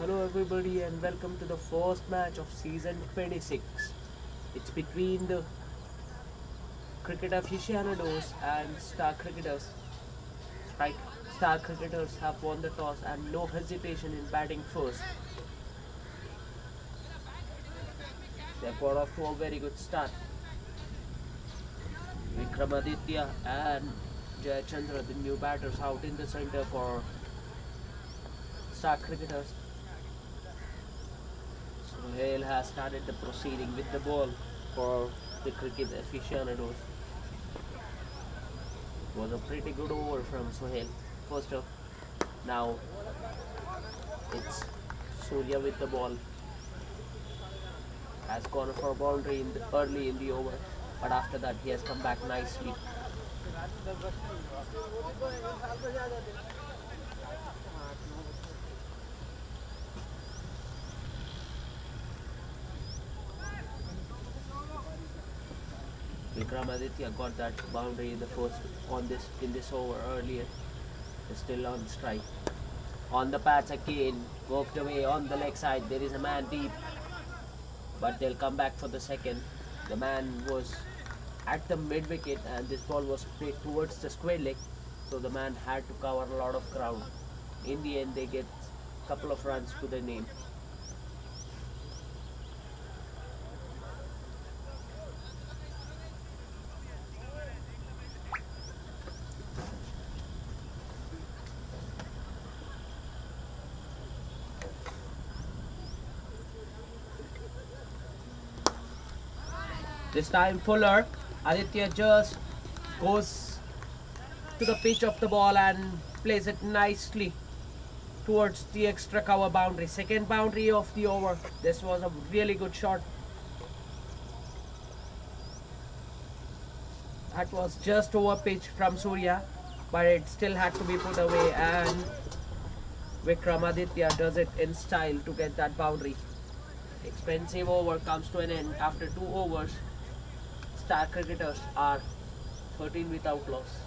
Hello everybody and welcome to the first match of season 26. It's between the Cricket Aficionados and Star Cricketers. Right, Star Cricketers have won the toss and no hesitation in batting first. They've got off to a very good start. Vikramaditya and Jayachandra, the new batters, out in the center for Star Cricketers. Sohail has started the proceeding with the ball for the Cricket Aficionados. It was a pretty good over from Sohail. First up, now it's Surya with the ball. Has gone for a boundary early in the over, but after that he has come back nicely. Vikramaditya got that boundary in this over earlier. Is still on strike. On the patch again, worked away on the leg side. There is a man deep, but they'll come back for the second. The man was at the mid wicket, and this ball was played towards the square leg, so the man had to cover a lot of ground. In the end, they get a couple of runs to their name. This time Fuller, Aditya just goes to the pitch of the ball and plays it nicely towards the extra cover boundary. Second boundary of the over. This was a really good shot. That was just over pitch from Surya, but it still had to be put away, and Vikramaditya does it in style to get that boundary. Expensive over comes to an end after 2 overs. Star Cricketers are 13 without loss.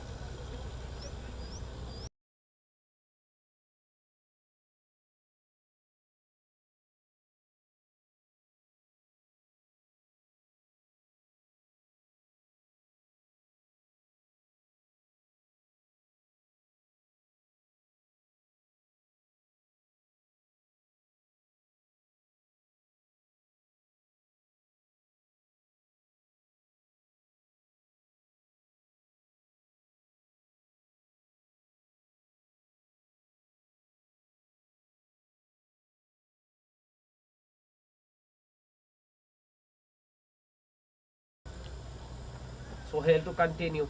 Sohail to continue.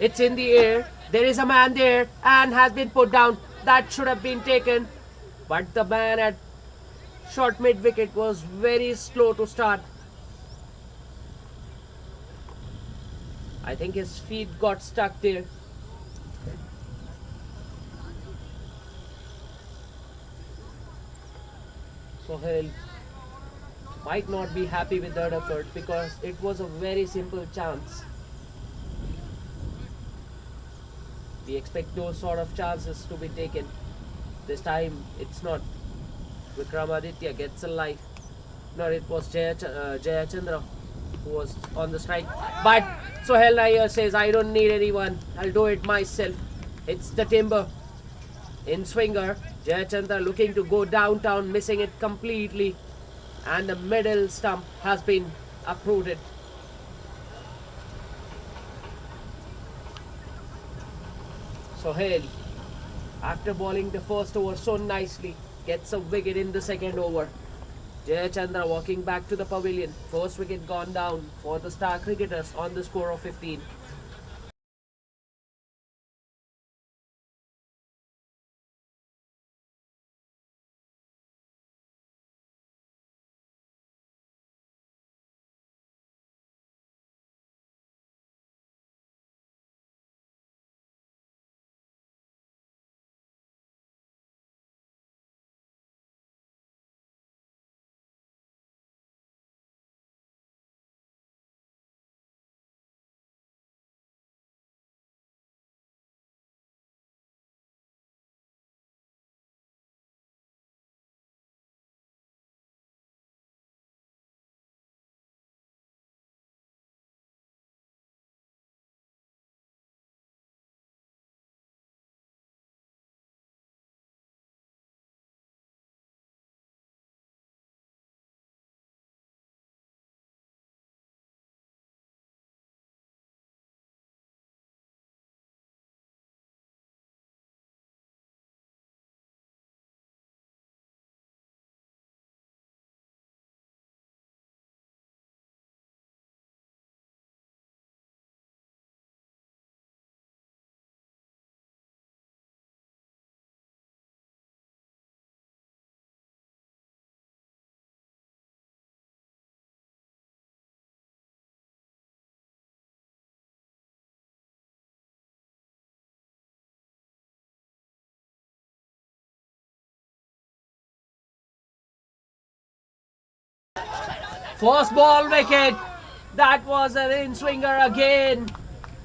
It's in the air. There is a man there and has been put down. That should have been taken. But the man at short mid wicket was very slow to start. I think his feet got stuck there. Sohail might not be happy with that effort because it was a very simple chance. We expect those sort of chances to be taken. This time it's not. Vikramaditya gets a life. No, it was Jayachandra who was on the strike. But Sohail Nair says, I don't need anyone. I'll do it myself. It's the timber. In swinger, Jayachandra looking to go downtown, missing it completely. And the middle stump has been uprooted. Sohail, after bowling the first over so nicely, gets a wicket in the second over. Jayachandra walking back to the pavilion. First wicket gone down for the Star Cricketers on the score of 15. First ball wicket. That was an in-swinger again.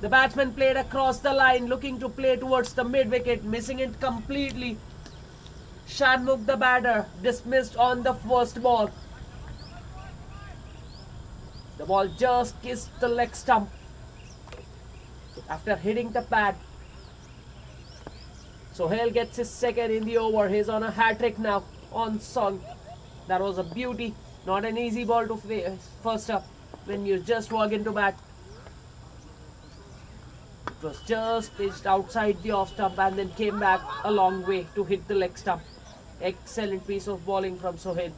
The batsman played across the line, looking to play towards the mid-wicket, missing it completely. Shanmugh, the batter, dismissed on the first ball. The ball just kissed the leg stump after hitting the pad. Sohail gets his second in the over. He's on a hat-trick now on Song. That was a beauty. Not an easy ball to face first up when you just walk into bat. It was just pitched outside the off stump and then came back a long way to hit the leg stump. Excellent piece of bowling from Sohail.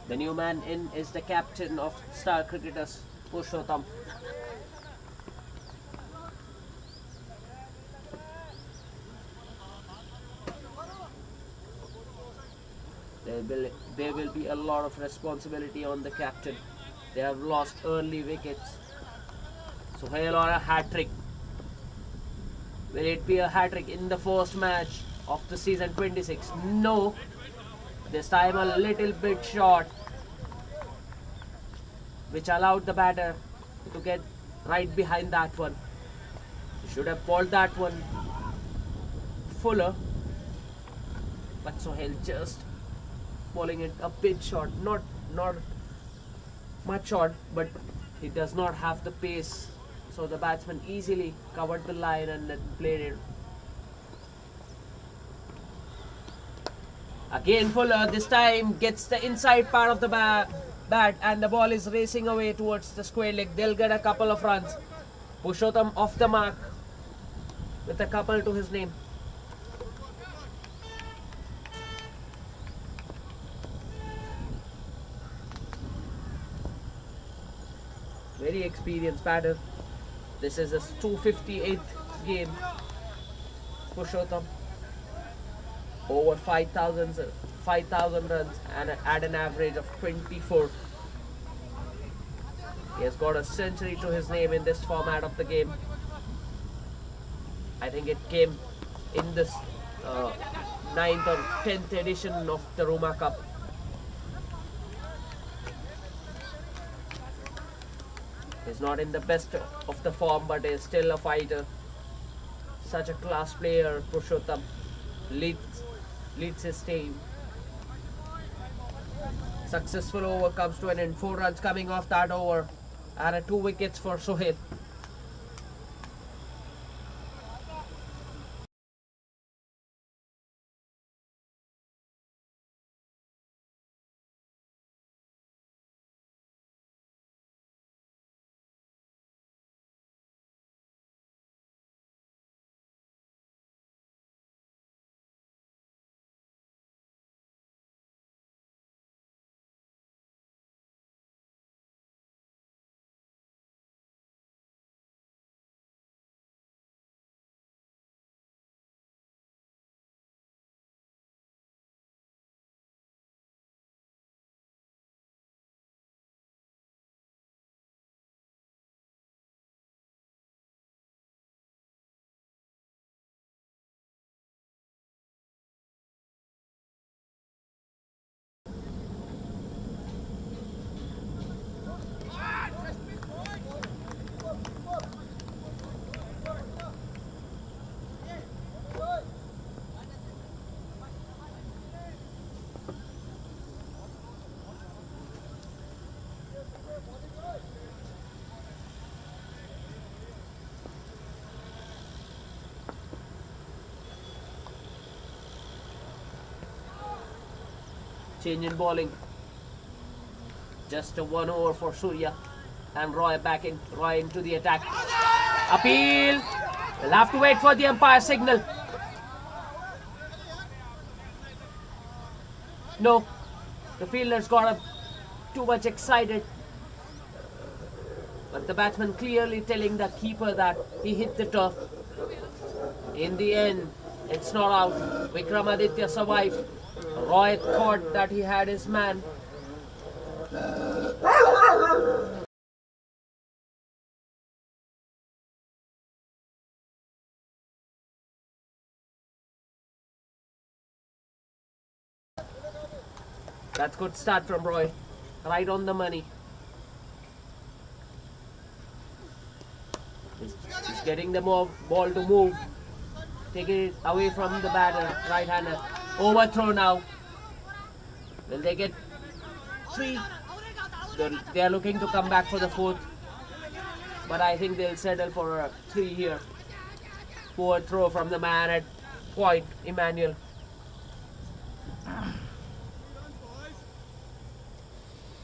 The new man in is the captain of Star Cricketers, Purushottam. There will be a lot of responsibility on the captain. They have lost early wickets. Sohail on a hat-trick. Will it be a hat-trick in the first match of the season 26? No. This time a little bit short, which allowed the batter to get right behind that one. He should have bowled that one fuller, but Sohail just bowling it a bit short, not much short, but he does not have the pace, so the batsman easily covered the line and then played it. Again Fuller, this time gets the inside part of the bat and the ball is racing away towards the square leg. They'll get a couple of runs. Purushottam off the mark with a couple to his name. Very experienced batter. This is his 258th game. Purushottam. Over 5,000 runs and at an average of 24. He has got a century to his name in this format of the game. I think it came in this 9th or 10th edition of the Ruma Cup. He's not in the best of the form, but is still a fighter. Such a class player, Purushottam. Leads his team. Successful over comes to an end. 4 runs coming off that over and 2 wickets for Sohail. Change in bowling. Just a 1 over for Surya. And Roy back in. Roy into the attack. Appeal. We'll have to wait for the umpire signal. No. The fielders got too much excited. But the batsman clearly telling the keeper that he hit the turf. In the end, it's not out. Vikramaditya survived. Roy thought that he had his man. That's good start from Roy. Right on the money. He's getting the ball to move. Taking it away from the batter, right-hander. Overthrow now. Will they get 3? They are looking to come back for the 4th. But I think they'll settle for a 3 here. Poor throw from the man at point, Emmanuel.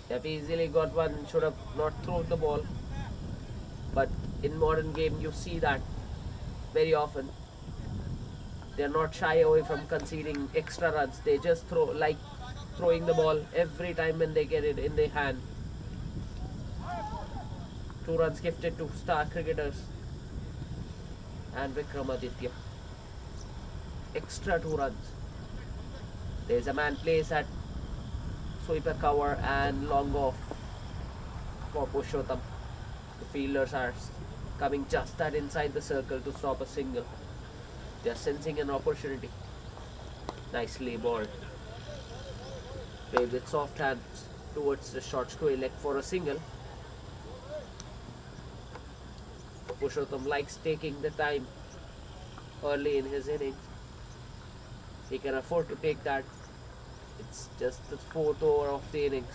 They've easily got one, should have not thrown the ball. But in modern game you see that very often. They're not shy away from conceding extra runs. They just throwing the ball every time when they get it in their hand. 2 runs gifted to star cricketers and Vikramaditya. Extra 2 runs. There's a man placed at sweeper cover and long off for Purushottam. The fielders are coming just that inside the circle to stop a single. They are sensing an opportunity. Nicely balled. Played with soft hands towards the short square leg for a single. Purushottam likes taking the time early in his innings. He can afford to take that. It's just the 4th over of the innings.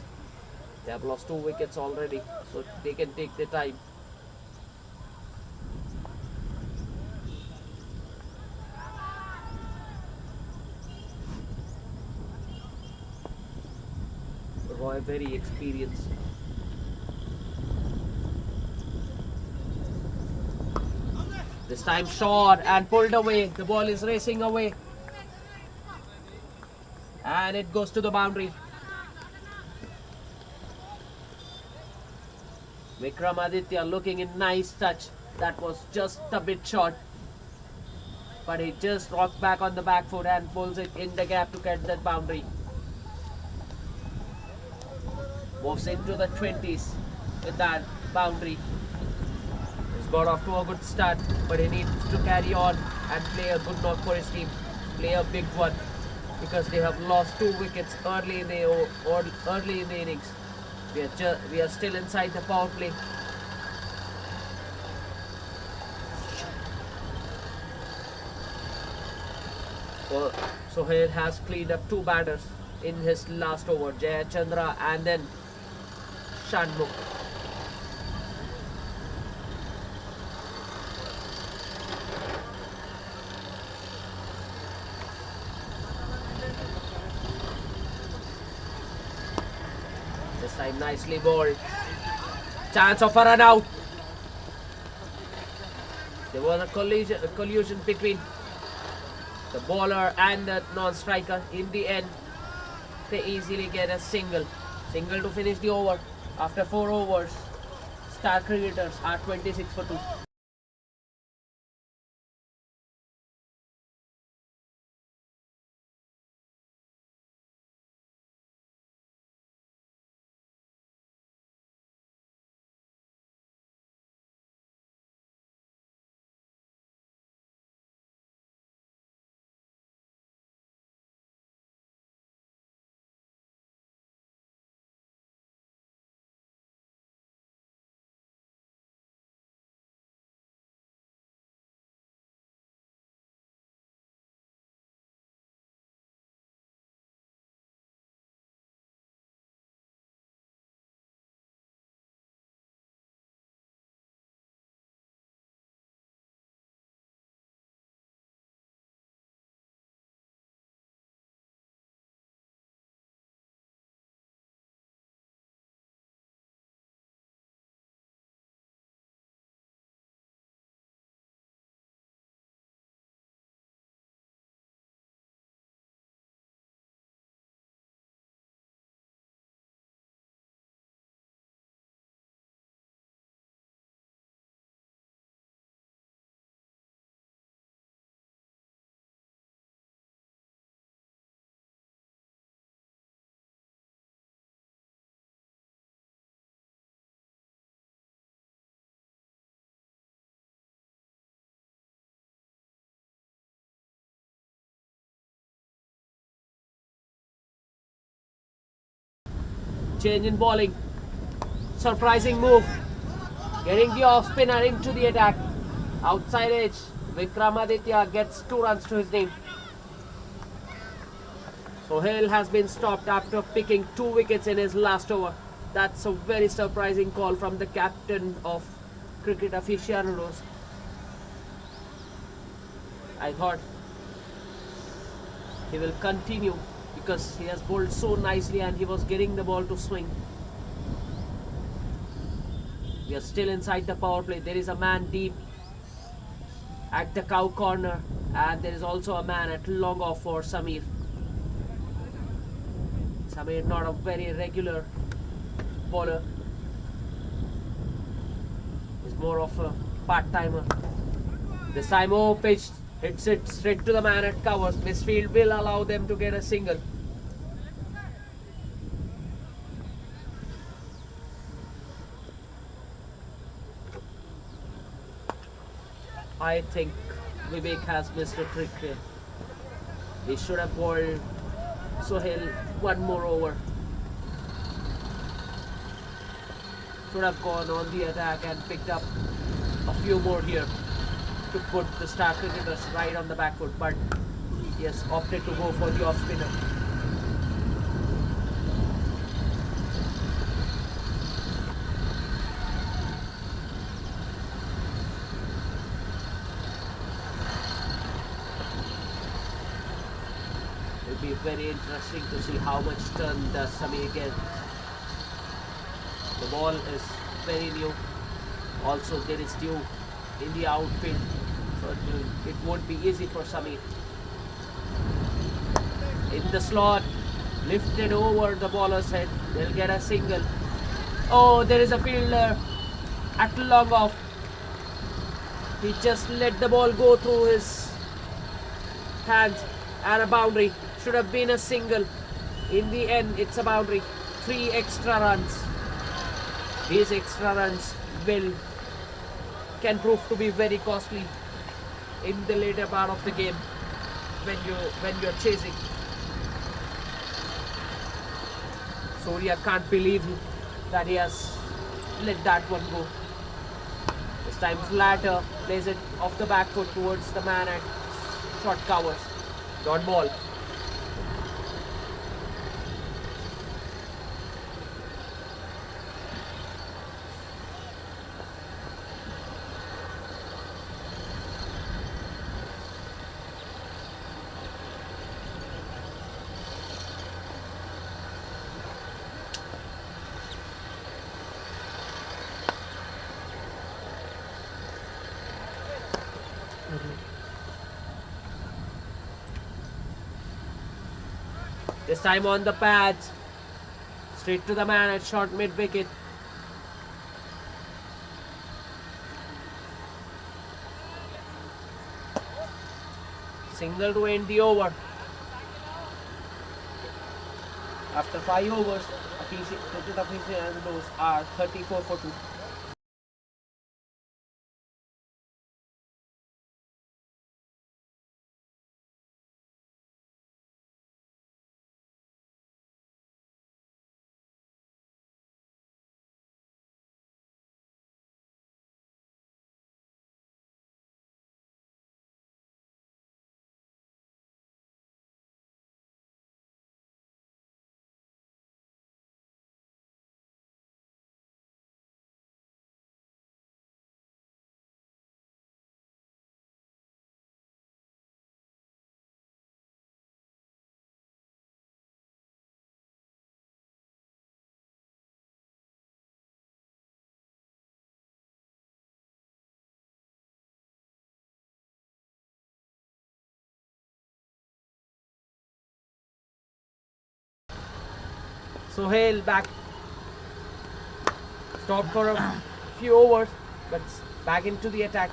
They have lost 2 wickets already, so they can take the time. Roy very experienced. This time short and pulled away. The ball is racing away. And it goes to the boundary. Vikramaditya looking in nice touch. That was just a bit short. But he just rocked back on the back foot and pulls it in the gap to get that boundary. Moves into the 20s with that boundary. He's got off to a good start, but he needs to carry on and play a good knock for his team. Play a big one, because they have lost 2 wickets early in the innings. We are still inside the power play. So Sohail has cleaned up 2 batters in his last over, Jayachandra and then Shanmugh. This time nicely bowled. Chance of a run out. There was a collision between the bowler and the non-striker. In the end, they easily get a single to finish the over. After 4 overs, Star Cricketers are 26 for 2. Change in bowling. Surprising move. Getting the off spinner into the attack. Outside edge. Vikramaditya gets 2 runs to his name. Sohail has been stopped after picking 2 wickets in his last over. That's a very surprising call from the captain of Cricket Aficionados. I thought he will continue because he has bowled so nicely and he was getting the ball to swing. We are still inside the power play. There is a man deep at the cow corner and there is also a man at long off for Samir. Samir not a very regular bowler. He's more of a part-timer. This time pitched, hits it straight to the man at covers. Misfield will allow them to get a single. I think Vivek has missed a trick here. He should have bowled Sohail 1 more over. Should have gone on the attack and picked up a few more here to put the star cricketers right on the back foot, but he has opted to go for the off spinner. It will be very interesting to see how much turn does Samir get. The ball is very new. Also there is dew in the outfield, so it won't be easy for Samir. In the slot, lifted over the bowler's head. They'll get a single. Oh, there is a fielder at long off. He just let the ball go through his hands and a boundary. Should have been a single. In the end, it's a boundary. 3 extra runs. These extra runs can prove to be very costly in the later part of the game when you're chasing. Surya can't believe that he has let that one go. This time flatter, plays it off the back foot towards the man at short covers. Dot ball. This time on the pads, straight to the man at short mid wicket. Single to end the over. After 5 overs, Cricket Aficionados are 34 for 2. Sohail back, stopped for a few overs, but back into the attack.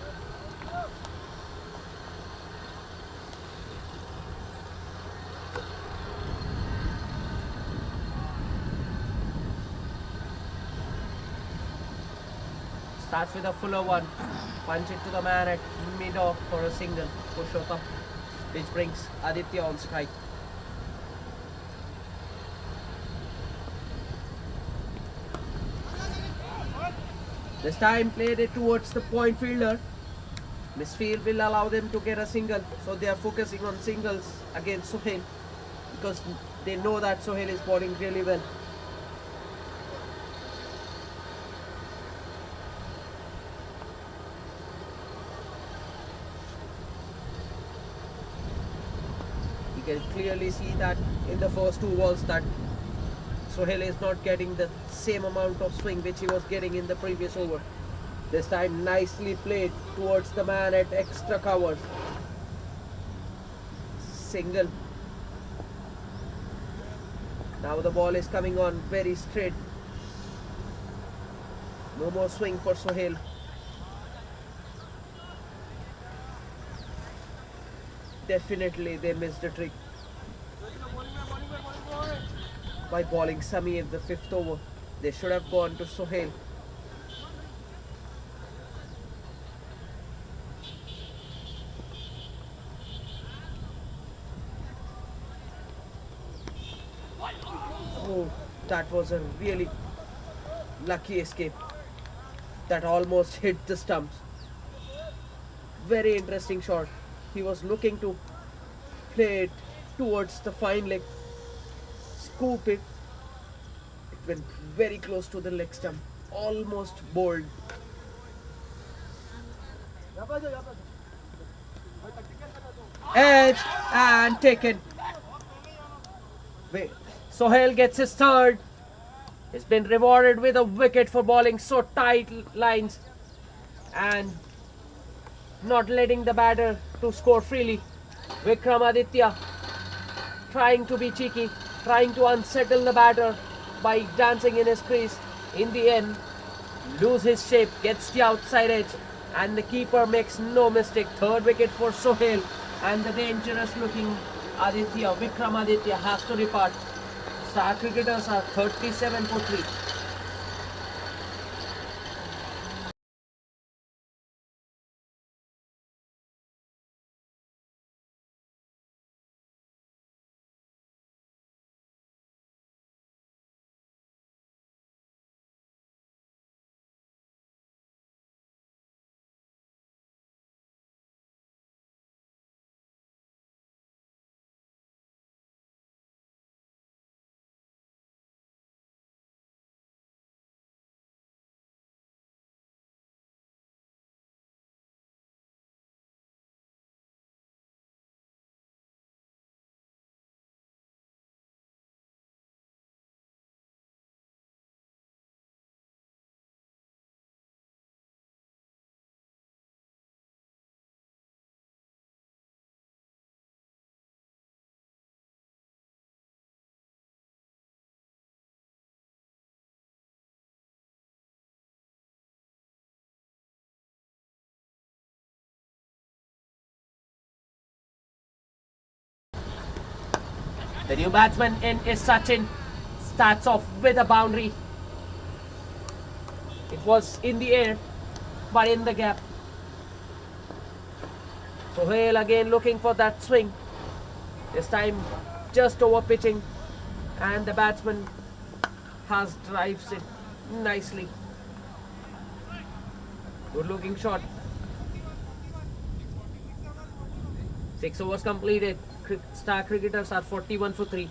Starts with a fuller one, punch it to the man at mid-off for a single, Pushottam, which brings Aditya on strike. This time played it towards the point fielder. Misfield will allow them to get a single, so they are focusing on singles against Sohail because they know that Sohail is bowling really well. You can clearly see that in the first two balls that Sohail is not getting the same amount of swing which he was getting in the previous over. This time nicely played towards the man at extra covers. Single. Now the ball is coming on very straight. No more swing for Sohail. Definitely they missed a trick by bowling Sami in the fifth over. They should have gone to Sohail. Oh, that was a really lucky escape. That almost hit the stumps. Very interesting shot. He was looking to play it towards the fine leg, scoop it. It went very close to the leg stump, almost bowled. Edge and taken. Sohail gets his third. He's been rewarded with a wicket for bowling so tight lines and not letting the batter to score freely. Vikramaditya trying to be cheeky, trying to unsettle the batter by dancing in his crease. In the end, lose his shape, gets the outside edge, and the keeper makes no mistake. Third wicket for Sohail, and the dangerous looking Aditya, Vikramaditya, has to depart. Star cricketers are 37 for 3. The new batsman in is Sachin. Starts off with a boundary. It was in the air, but in the gap. Sohail again looking for that swing. This time just over pitching, and the batsman has drives it nicely. Good looking shot. 6 overs completed. Star cricketers are 41 for 3.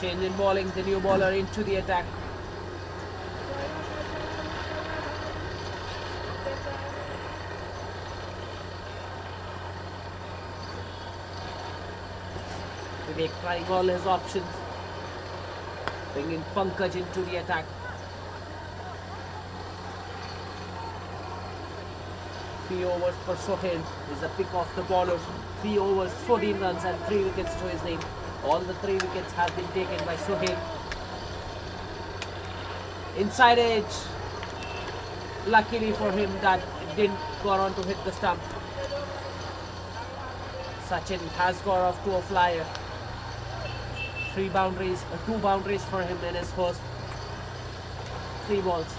Change in bowling, the new bowler into the attack. Vivek trying all his options. Bringing Pankaj into the attack. Three overs for Sohail is the pick of the bowlers. 3 overs, 14 runs and 3 wickets to his name. All the 3 wickets have been taken by Sohail. Inside edge. Luckily for him that it didn't go on to hit the stump. Sachin has got off to a flyer. 2 boundaries for him in his first 3 balls.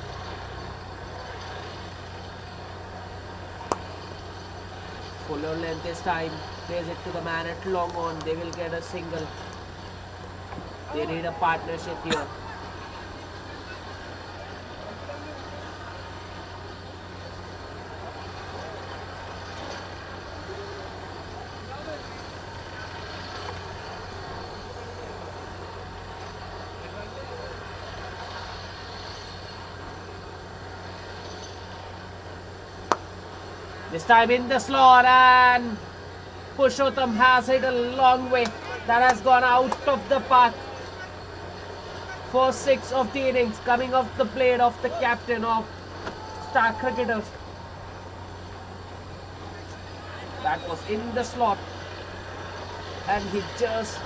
Fuller length this time, plays it to the man at long on. They will get a single. They need a partnership here. This time in the slot, and Purushottam has hit a long way. That has gone out of the park. First 6 of the innings coming off the blade of the captain of Star Cricketers. That was in the slot, and he just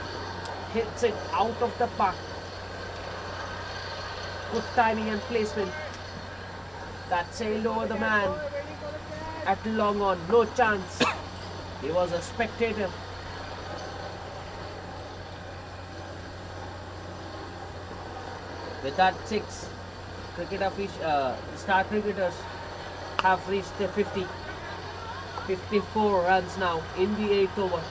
hits it out of the park. Good timing and placement. That sailed over the man at long on, no chance. He was a spectator. With that 6, Star Cricketers have reached the 54 runs now in the 8th over.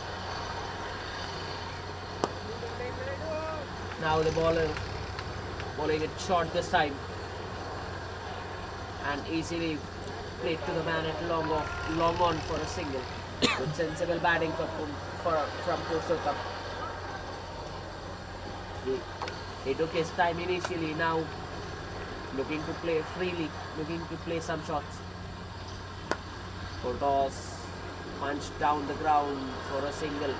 Now the bowler bowling it short this time, and easily played to the man at long on for a single. With sensible batting from Purushottam. He took his time initially, now looking to play freely, looking to play some shots. For toss, punched down the ground for a single.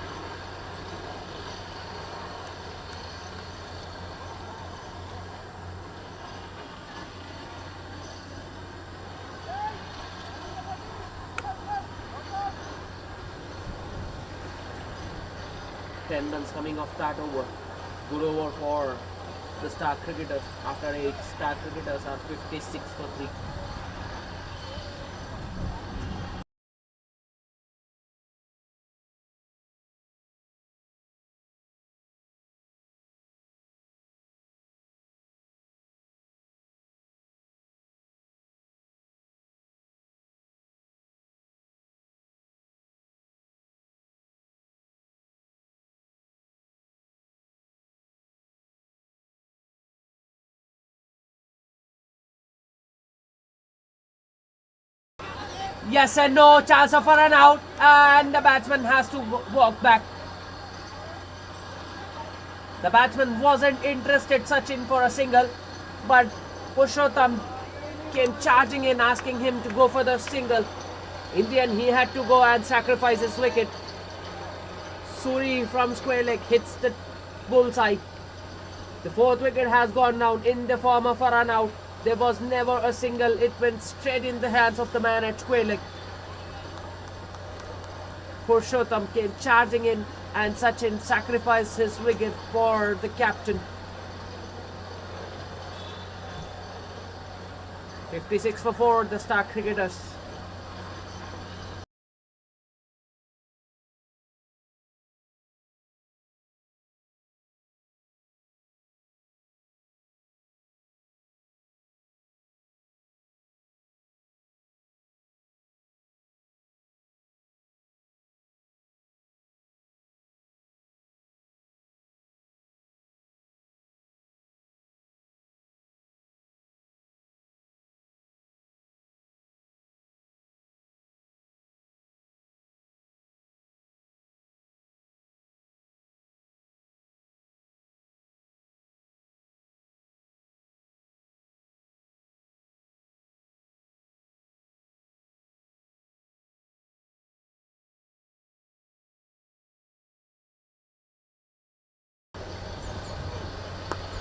Runs coming off that over. Good over for the Star Cricketers. After 8, Star Cricketers are 56 for 3. Yes and no, chance of a run out, and the batsman has to walk back. The batsman wasn't interested, Sachin, for a single, but Purushottam came charging in, asking him to go for the single. In the end, he had to go and sacrifice his wicket. Suri from square leg hits the bullseye. The 4th wicket has gone down in the form of a run out. There was never a single. It went straight in the hands of the man at square leg. Purushottam came charging in, and Sachin sacrificed his wicket for the captain. 56 for 4, the Star Cricketers.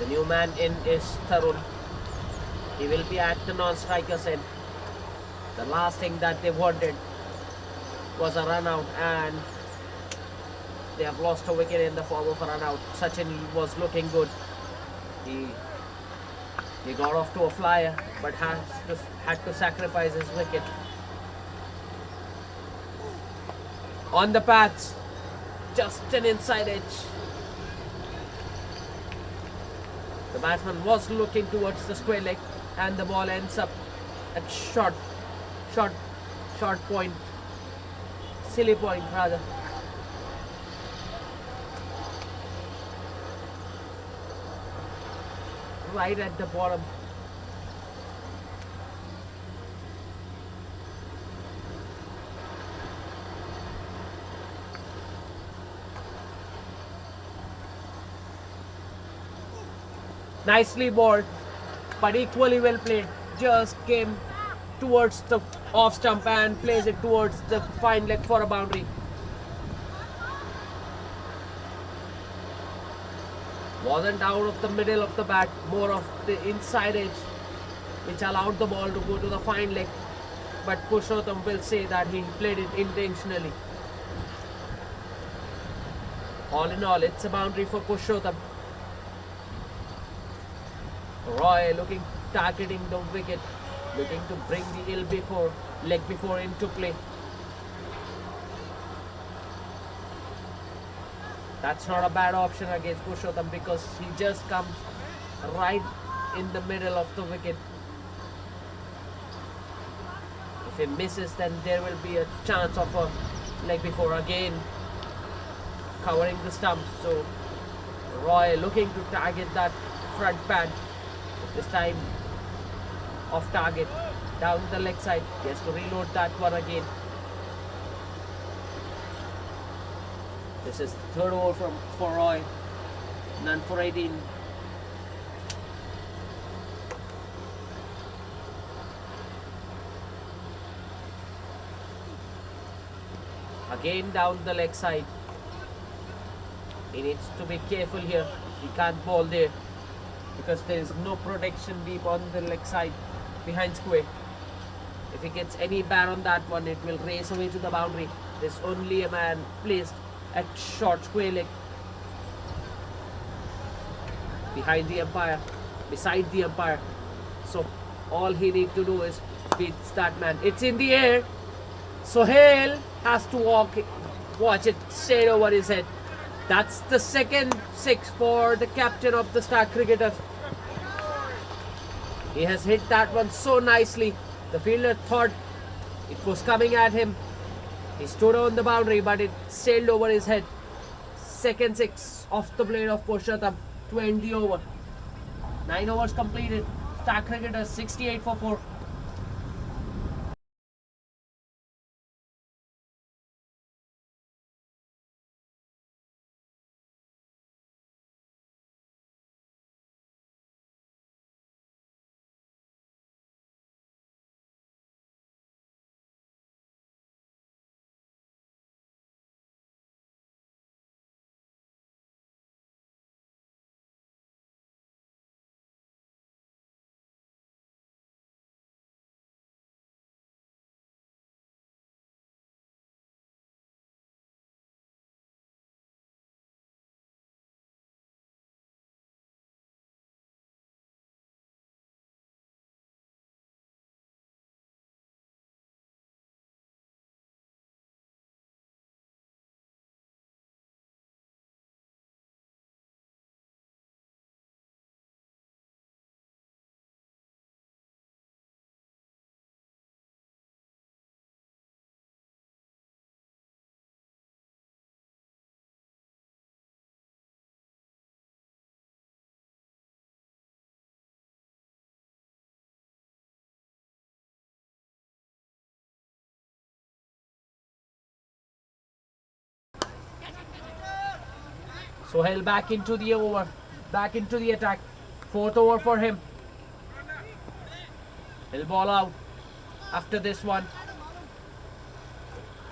The new man in is Tarun. He will be at the non-strikers end. The last thing that they wanted was a run out, and they have lost a wicket in the form of a run out. Sachin was looking good. He got off to a flyer, but had to sacrifice his wicket. On the patch, just an inside edge. The batsman was looking towards the square leg, and the ball ends up at short point, silly point rather. Right at the bottom. Nicely bowled, but equally well played. Just came towards the off stump and plays it towards the fine leg for a boundary. Wasn't out of the middle of the bat, more of the inside edge, which allowed the ball to go to the fine leg. But Purushottam will say that he played it intentionally. All in all, it's a boundary for Purushottam. Roy targeting the wicket, looking to bring the leg before into play. That's not a bad option against Purushottam because he just comes right in the middle of the wicket. If he misses, then there will be a chance of a leg before again, covering the stump. So Roy looking to target that front pad. This time off target, down the leg side. He has to reload that one again. This is the third over for Roy. None for 18. Again down the leg side. He needs to be careful here. He can't bowl there because there is no protection deep on the leg side behind square. If he gets any bat on that one, it will race away to the boundary. There's only a man placed at short square leg behind the umpire, beside the umpire. So all he needs to do is beat that man. It's in the air. Sohail has to watch it straight over his head. That's the second six for the captain of the Star Cricketers. He has hit that one so nicely. The fielder thought it was coming at him. He stood on the boundary, but it sailed over his head. Second six off the blade of Purushottam to end the over. 9 overs completed. Star Cricketers 68 for 4. Sohail back into the over, back into the attack. 4th over for him. He'll ball out after this one.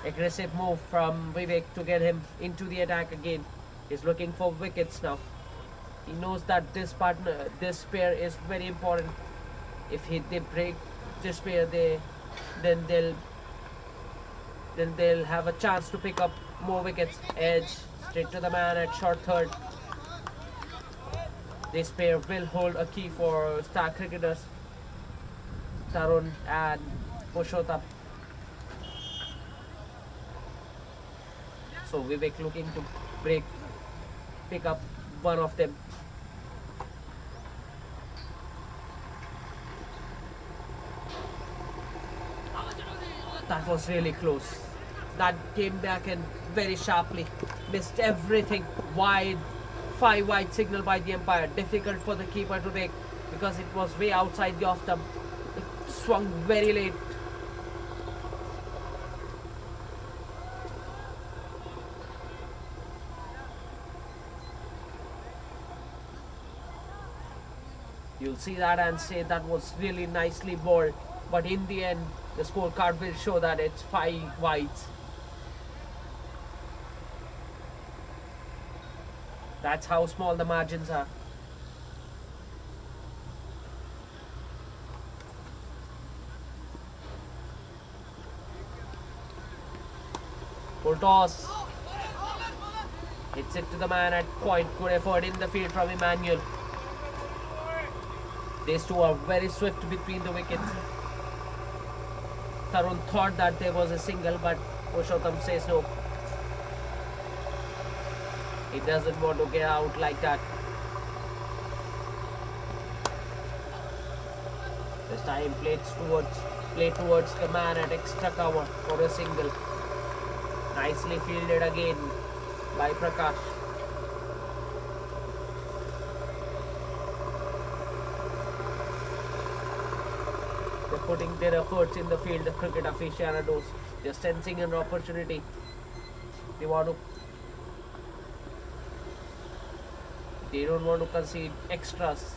Aggressive move from Vivek to get him into the attack again. He's looking for wickets now. He knows that this pair is very important. If they break this pair, then they'll then they'll have a chance to pick up more wickets. Edge straight to the man at short third. This pair will hold a key for star cricketers Tarun and Pushottam. So Vivek looking to pick up one of them. That was really close. That came back and very sharply. Missed everything. Wide. 5 wide signal by the umpire. Difficult for the keeper to take because it was way outside the off stump. It swung very late. You'll see that and say that was really nicely bowled. But in the end, the scorecard will show that it's 5 wides. That's how small the margins are. Full toss. Hits it to the man at point. Good effort in the field from Emmanuel. These two are very swift between the wickets. Tarun thought that there was a single, but Pushottam says no. He doesn't want to get out like that. This time played towards the man at extra cover for a single. Nicely fielded again by Prakash. They're putting their efforts in the field, the cricket aficionados. They're sensing an opportunity. They don't want to concede extras.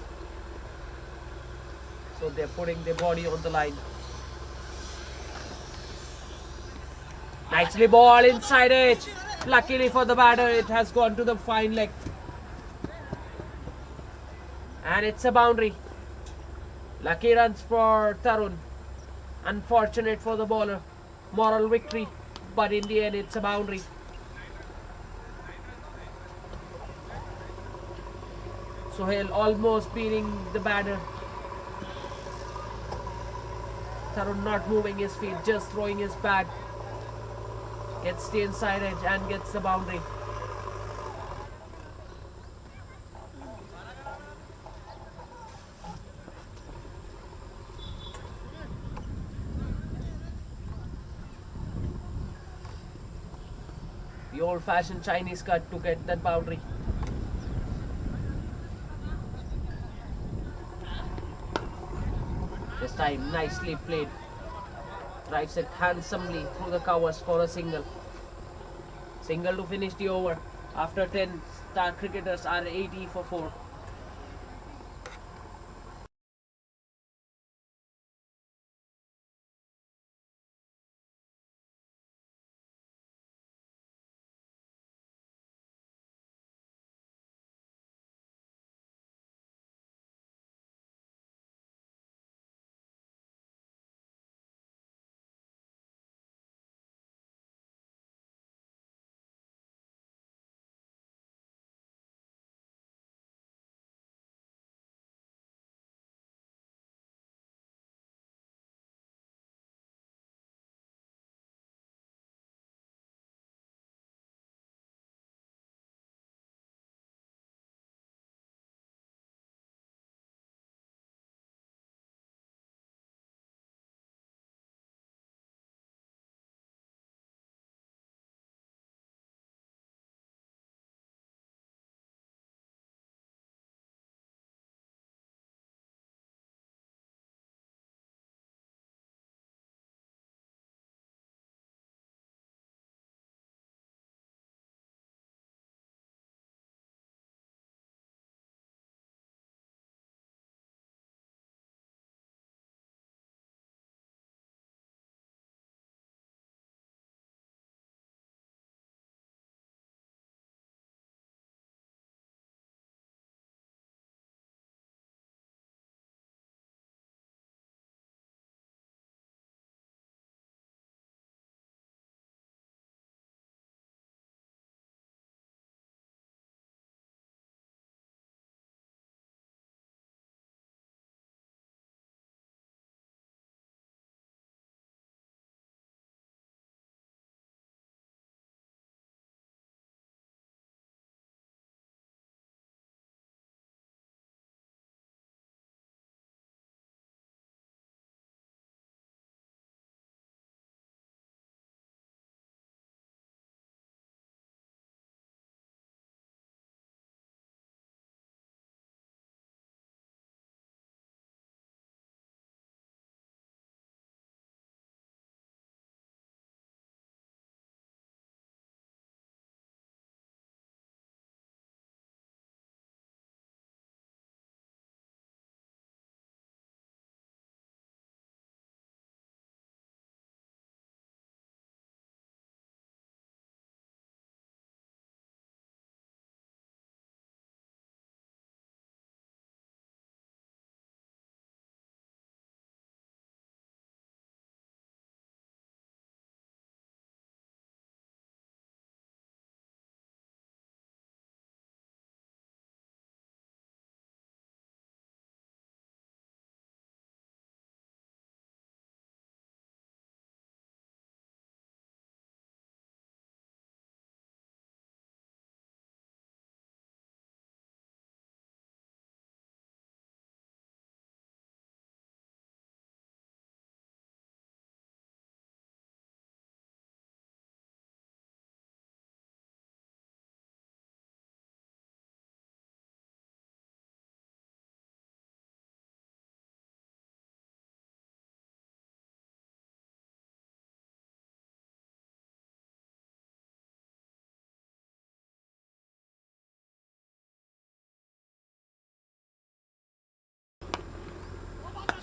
So they're putting their body on the line. Nicely ball inside edge. Luckily for the batter, it has gone to the fine leg. And it's a boundary. Lucky runs for Tarun. Unfortunate for the bowler. Moral victory. But in the end, it's a boundary. Sohail almost beating the batter. Tarun not moving his feet, just throwing his bat. Gets the inside edge and gets the boundary. The old-fashioned Chinese cut to get that boundary. This time nicely played. Drives it handsomely through the covers for a single. Single to finish the over. After 10, star cricketers are 80 for 4.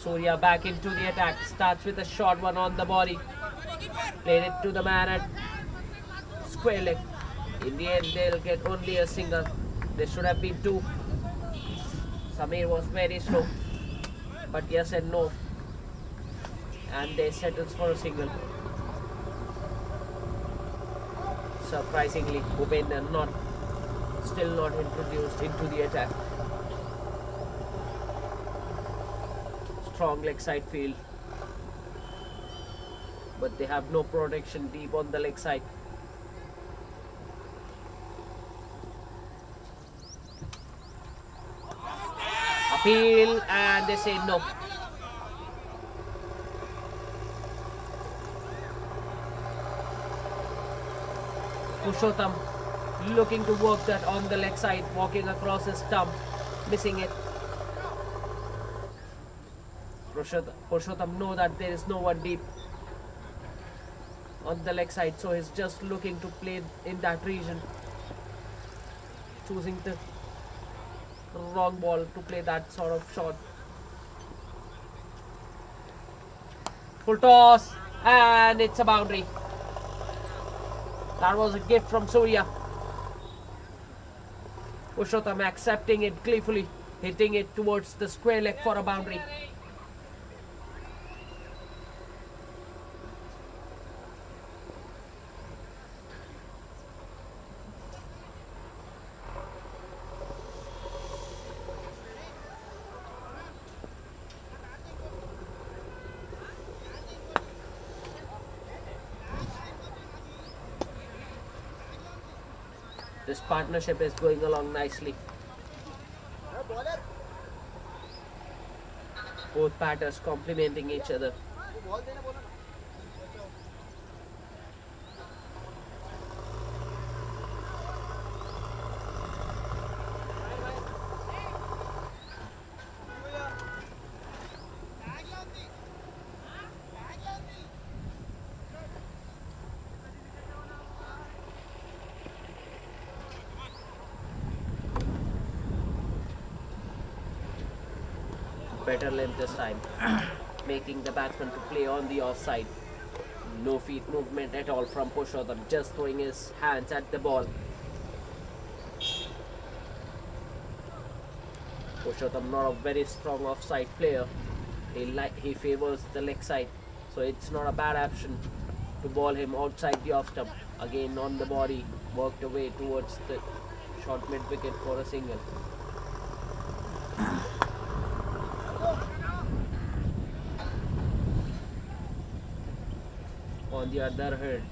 Surya back into the attack. Starts with a short one on the body. Played it to the man at square leg. In the end, they'll get only a single. There should have been two. Samir was very slow. But yes and no. And they settles for a single. Surprisingly, Bhupender still not introduced into the attack. Strong leg side field, but they have no protection deep on the leg side. Appeal, and they say no. Purushottam looking to work that on the leg side, walking across his stump, missing it. Purushottam know that there is no one deep on the leg side, so he's just looking to play in that region, choosing the wrong ball to play that sort of shot. Full toss, and it's a boundary. That was a gift from Surya. Purushottam accepting it gleefully, hitting it towards the square leg for a boundary. This partnership is going along nicely. Both batters complementing each other. Better length this time, making the batsman to play on the offside. No feet movement at all from Purushottam, just throwing his hands at the ball. Purushottam not a very strong offside player. He favors the leg side, so it's not a bad option to ball him outside the off stump. Again on the body, worked away towards the short mid wicket for a single. On the other hand,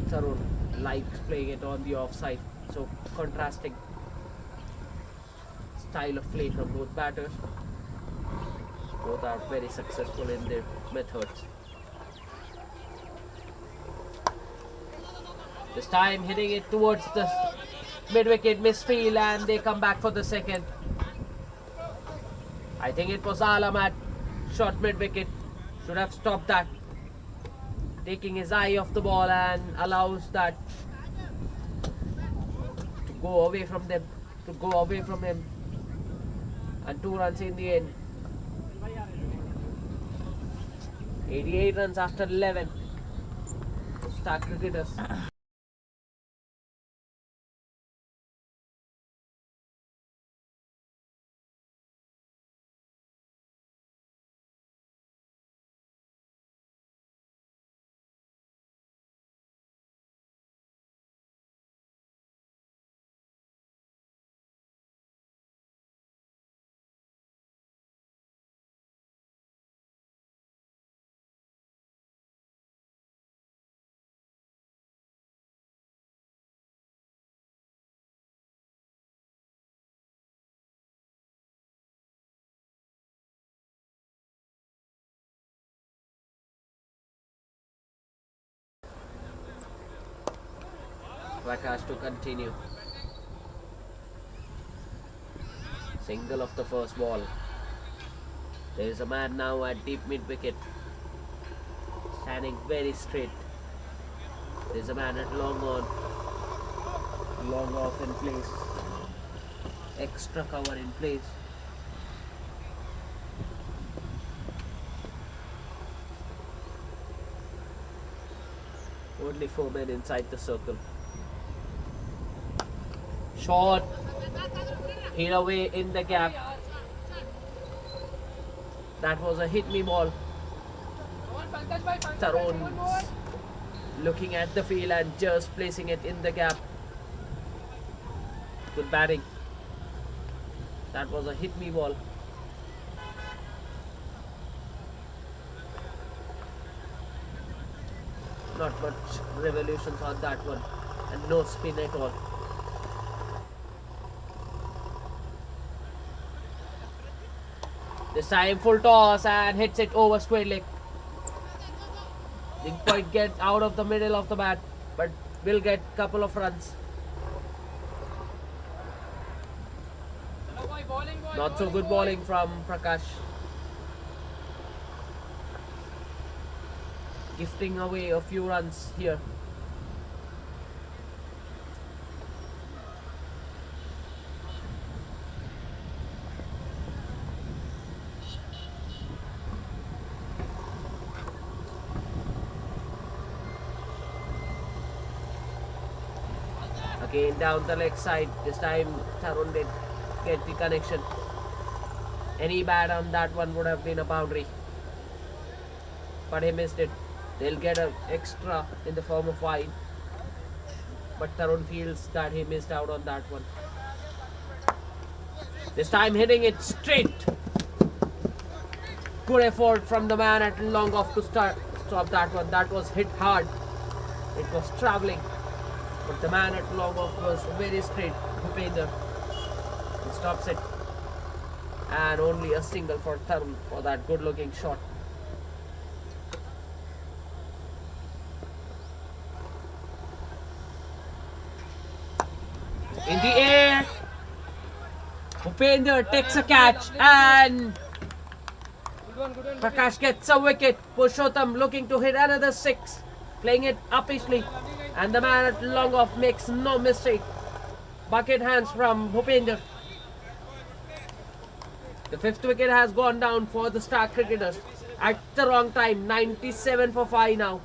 Tarun likes playing it on the offside, so contrasting style of play from both batters. Both are very successful in their methods. This time hitting it towards the mid-wicket misfield, and they come back for the second. I think it was Alam at short mid-wicket. Should have stopped that. Taking his eye off the ball and allows that to go away from them, and 2 runs in the end. 88 runs after 11. Star cricketers. Prakash to continue. Single of the first ball. There is a man now at deep mid wicket, standing very straight. There is a man at long on, long off in place, extra cover in place. Only 4 men inside the circle. Shot. Hit away in the gap. That was a hit me ball. Tarun looking at the field and just placing it in the gap. Good batting. That was a hit me ball. Not much revolutions on that one, and no spin at all. This time full toss and hits it over square leg. Didn't quite get out of the middle of the bat, but will get couple of runs. Not so good bowling from Prakash. Gifting away a few runs here. Again down the leg side. This time Tarun did get the connection. Any bat on that one would have been a boundary, but he missed it. They'll get an extra in the form of wide, but Tarun feels that he missed out on that one. This time hitting it straight. Good effort from the man at long off to stop that one. That was hit hard. It was travelling, but the man at long off was very straight. Bhupender. He stops it. And only a single for Tarun for that good looking shot. In the air, Bhupender takes a catch and Prakash gets a wicket. Purushottam looking to hit another 6, playing it uppishly, and the man at long off makes no mistake. Bucket hands from Bhupender. The 5th wicket has gone down for the Star Cricketers at the wrong time. 97 for 5 now.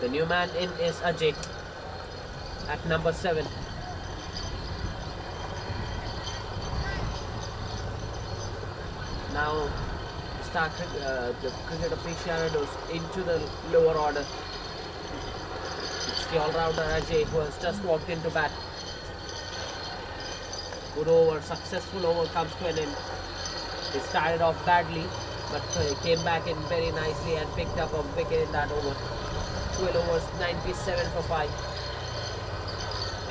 The new man in is Ajay at number 7. Now the cricket aficionados into the lower order. It's the all-rounder Ajay who has just walked into bat. Good over, successful over comes to an end. He started off badly, but came back in very nicely and picked up a wicket in that over. 12 overs, 97 for 5.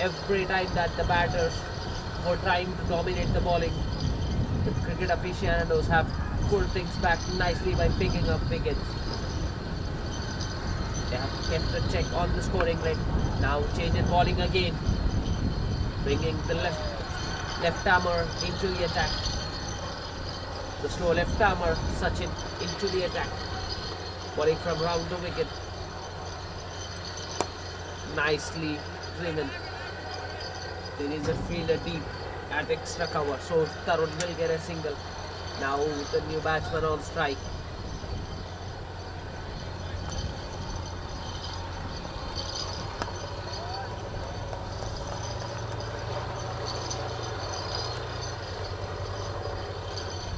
Every time that the batters were trying to dominate the bowling, the cricket aficionados have pulled things back nicely by picking up wickets. They have kept a check on the scoring rate. Now change in bowling again, bringing the left armer into the attack. The slow left armer Sachin into the attack, bowling from round the wicket. Nicely driven. There is a fielder deep at extra cover, so Tarun will get a single. Now the new batsman on strike.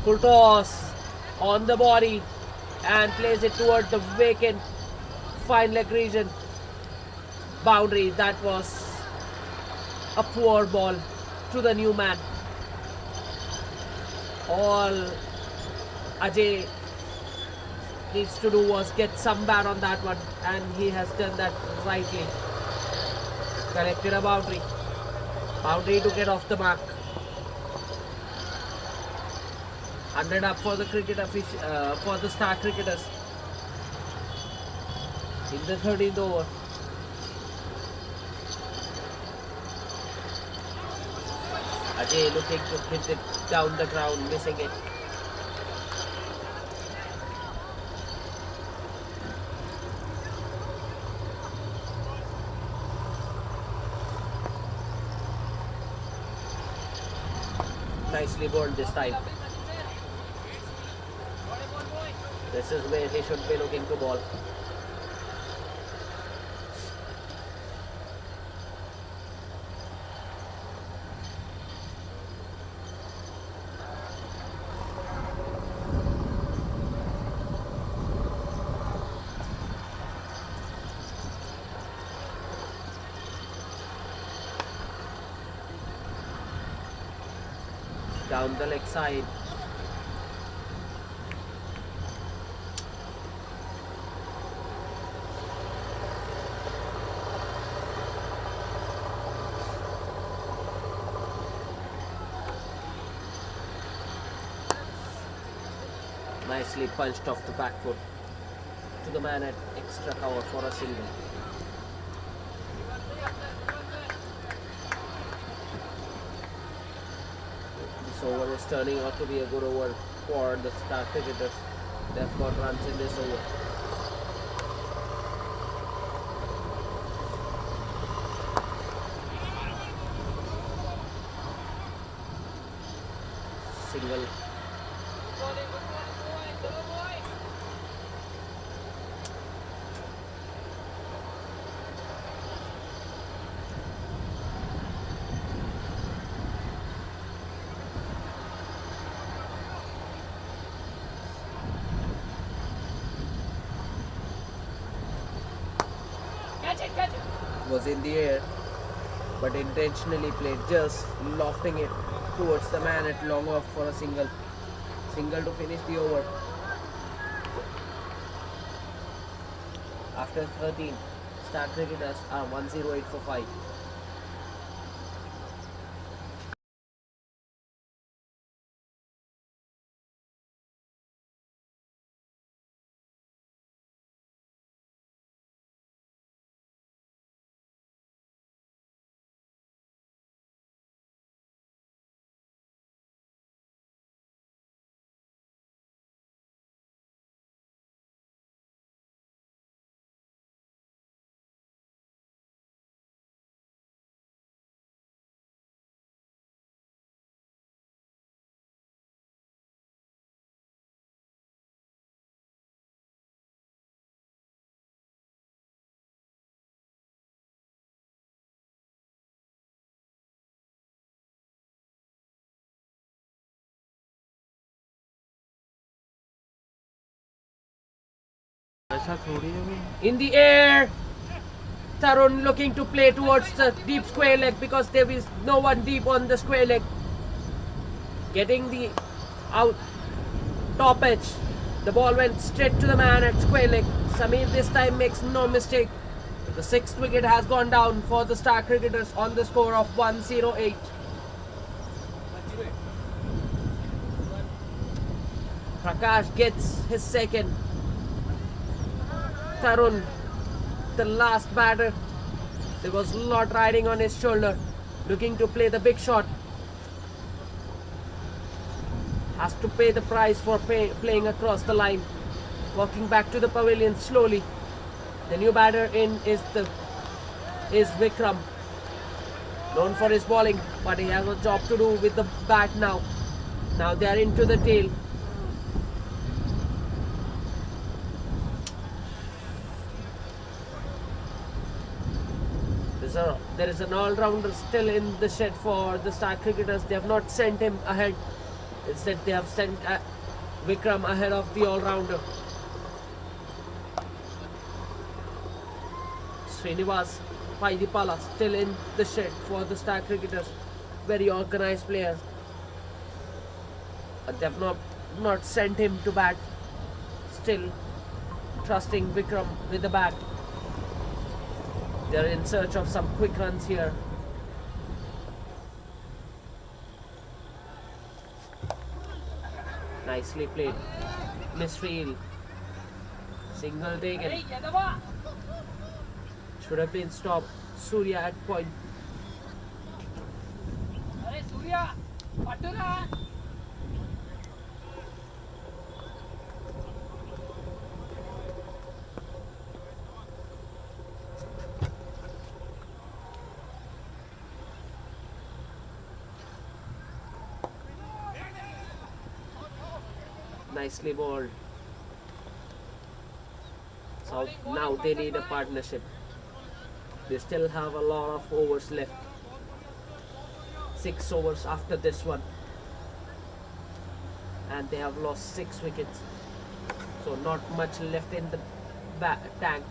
Full toss on the body and plays it toward the vacant fine leg region. Boundary. That was a poor ball to the new man. All Ajay needs to do was get some bat on that one, and he has done that rightly. Collected a boundary. Boundary to get off the mark. 100 up for the for the Star Cricketers in the 13th over. Ajay looking to hit it down the ground, missing it. Nicely bowled this time. This is where he should be looking to ball. Down the leg side. Nicely punched off the back foot to the man at extra cover for a single. This over is turning out to be a good over for the Star Cricketers. They've got runs in this over. Single. Was in the air, but intentionally played, just lofting it towards the man at long off for a single. Single to finish the over. After 13, Star Cricketers are 108 for 5. In the air, Tarun looking to play towards the deep square leg because there is no one deep on the square leg. Getting the out top edge. The ball went straight to the man at square leg. Sameer this time makes no mistake. The 6th wicket has gone down for the Star Cricketers on the score of 108. Prakash gets his second. Tarun, the last batter, there was a lot riding on his shoulder, looking to play the big shot. Has to pay the price for playing across the line. Walking back to the pavilion slowly. The new batter in is Vikram. Known for his bowling, but he has a job to do with the bat now. Now they are into the tail. There is an all-rounder still in the shed for the Star Cricketers. They have not sent him ahead. Instead, they have sent Vikram ahead of the all-rounder. Srinivas Paidipala still in the shed for the Star Cricketers. Very organized player. They've not sent him to bat. Still trusting Vikram with the bat. They're in search of some quick runs here. Nicely played. Misfield. Single taken. Should have been stopped. Surya at point. Nicely bowled. So now they need a partnership. They still have a lot of overs left. 6 overs after this one. And they have lost 6 wickets. So not much left in the tank.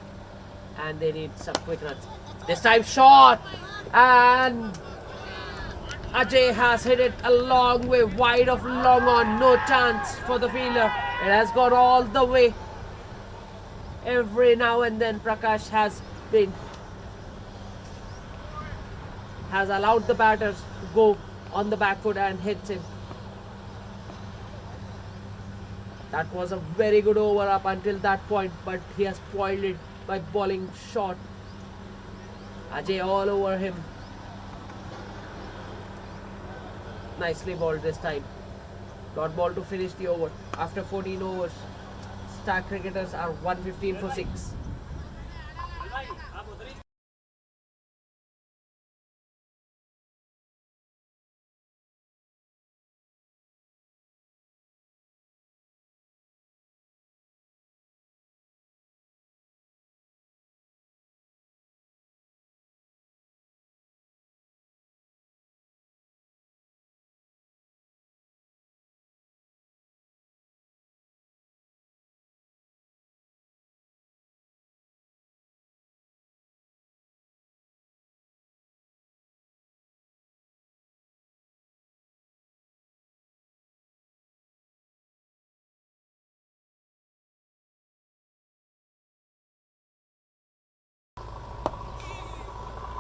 And they need some quick runs. This time shot! And Ajay has hit it a long way, wide of long on, no chance for the fielder. It has gone all the way. Every now and then Prakash has allowed the batters to go on the back foot and hits him. That was a very good over up until that point, but he has spoiled it by bowling short. Ajay all over him. Nicely bowled this time. Dot ball to finish the over. After 14 overs, Star Cricketers are 115 for 6.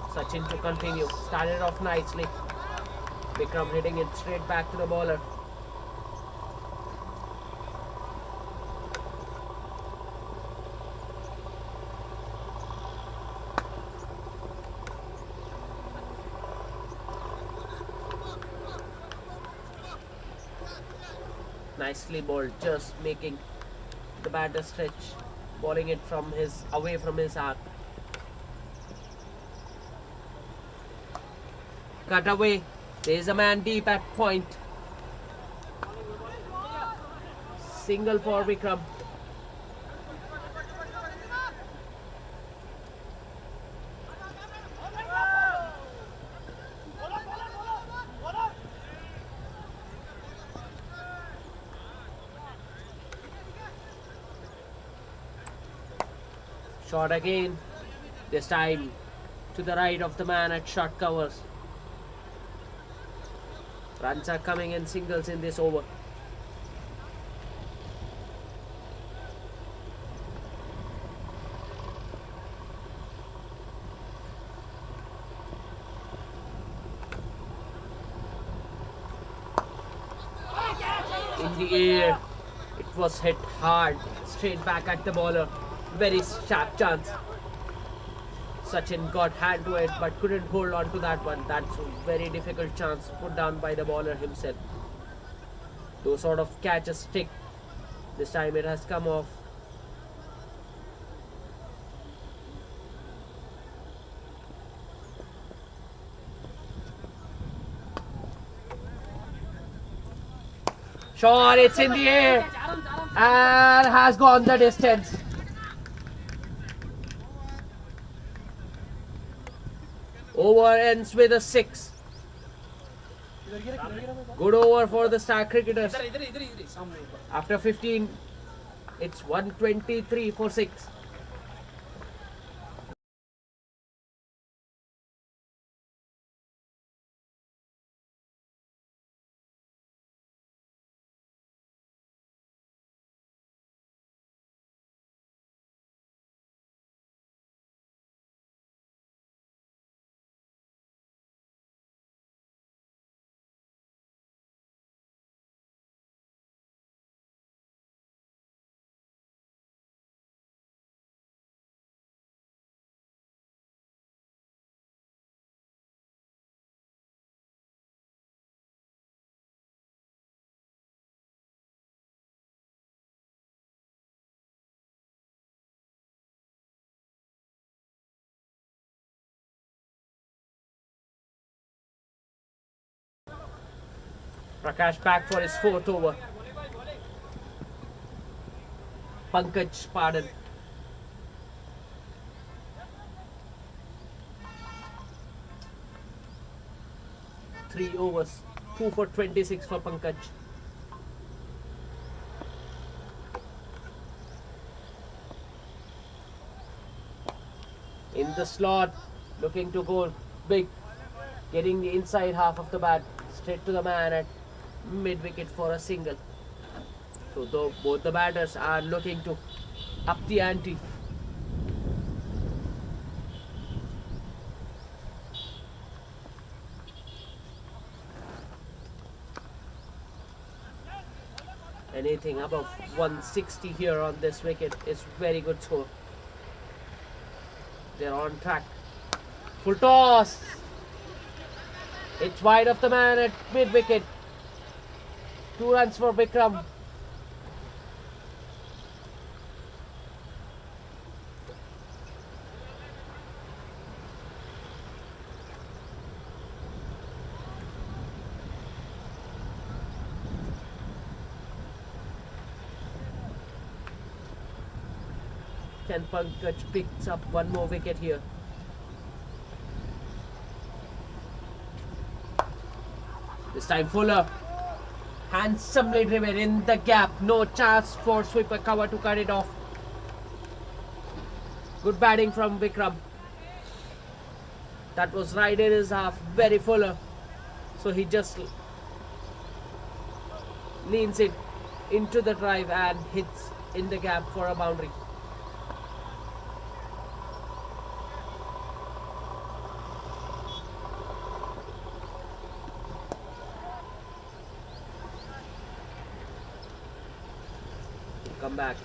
Sachin to continue. Started off nicely. Vikram hitting it straight back to the bowler. Nicely bowled, just making the batter stretch, bowling it from away from his arc. Cut away. There is a man deep at point. Single for Vikram. Shot again. This time to the right of the man at short covers. Runs are coming in singles in this over. In the air, it was hit hard, straight back at the bowler. Very sharp chance. Sachin got hand to it but couldn't hold on to that one. That's a very difficult chance put down by the bowler himself. Those sort of catches stick. This time it has come off. Shot, it's in the air and has gone the distance. Over ends with a 6. Good over for the Star Cricketers. After 15, it's 123 for 6. Prakash back for his fourth over. Pankaj, pardon. Three overs. 2 for 26 for Pankaj. In the slot, looking to go big. Getting the inside half of the bat. Straight to the man at mid-wicket for a single. So though both the batters are looking to up the ante. Anything above 160 here on this wicket is very good score. They're on track. Full toss. It's wide of the man at mid-wicket. 2 runs for Vikram. Can Pankaj picks up one more wicket here? This time Fuller. Handsomely driven in the gap. No chance for sweeper cover to cut it off. Good batting from Vikram. That was right in his half. Very Fuller. So he just leans it into the drive and hits in the gap for a boundary. Come back.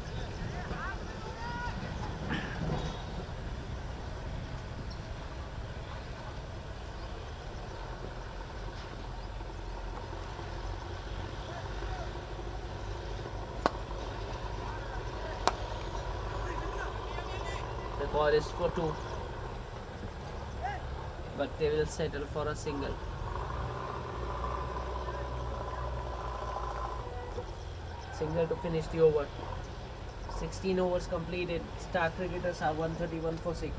The ball is for 2, but they will settle for a single. Single to finish the over. 16 overs completed. Star Cricketers are 131 for 6.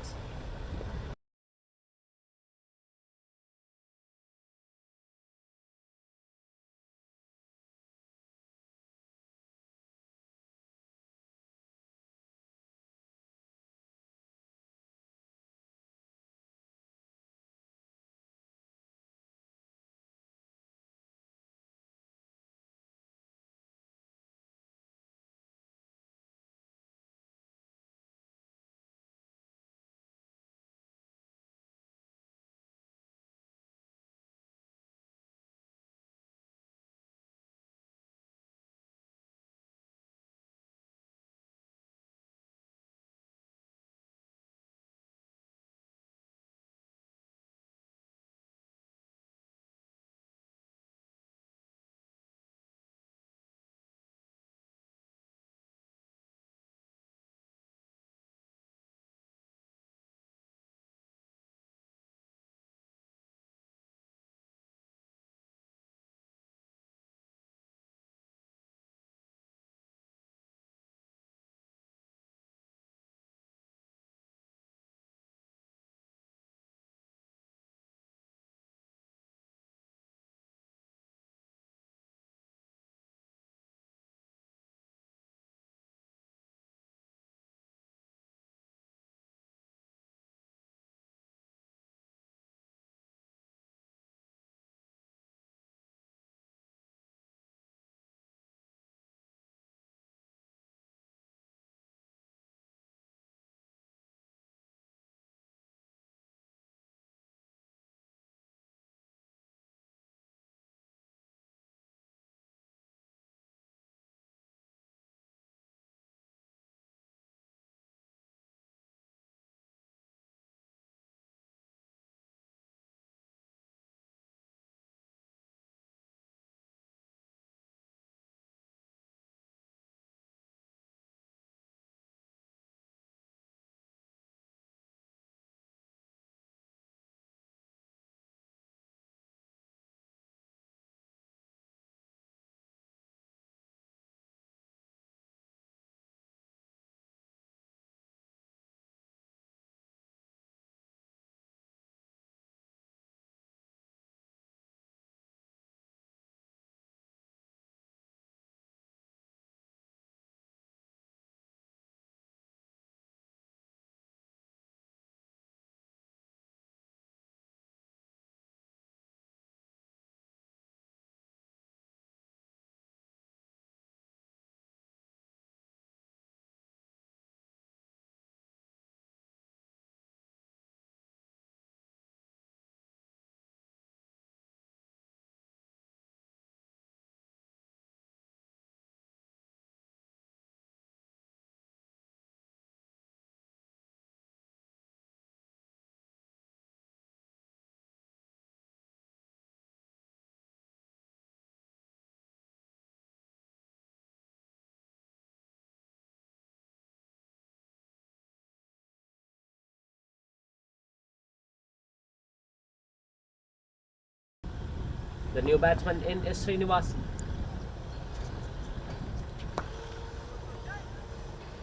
The new batsman in is Srinivas.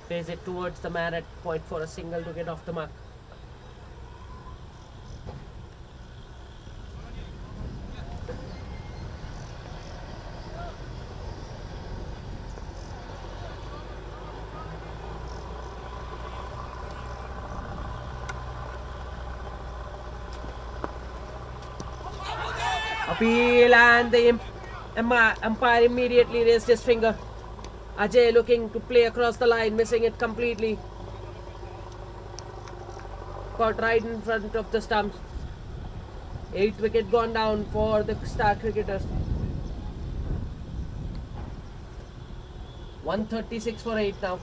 Plays it towards the man at point for a single to get off the mark. Appeal, and the umpire immediately raised his finger. Ajay looking to play across the line, missing it completely. Caught right in front of the stumps. 8th wicket gone down for the Star Cricketers. 136 for 8 now.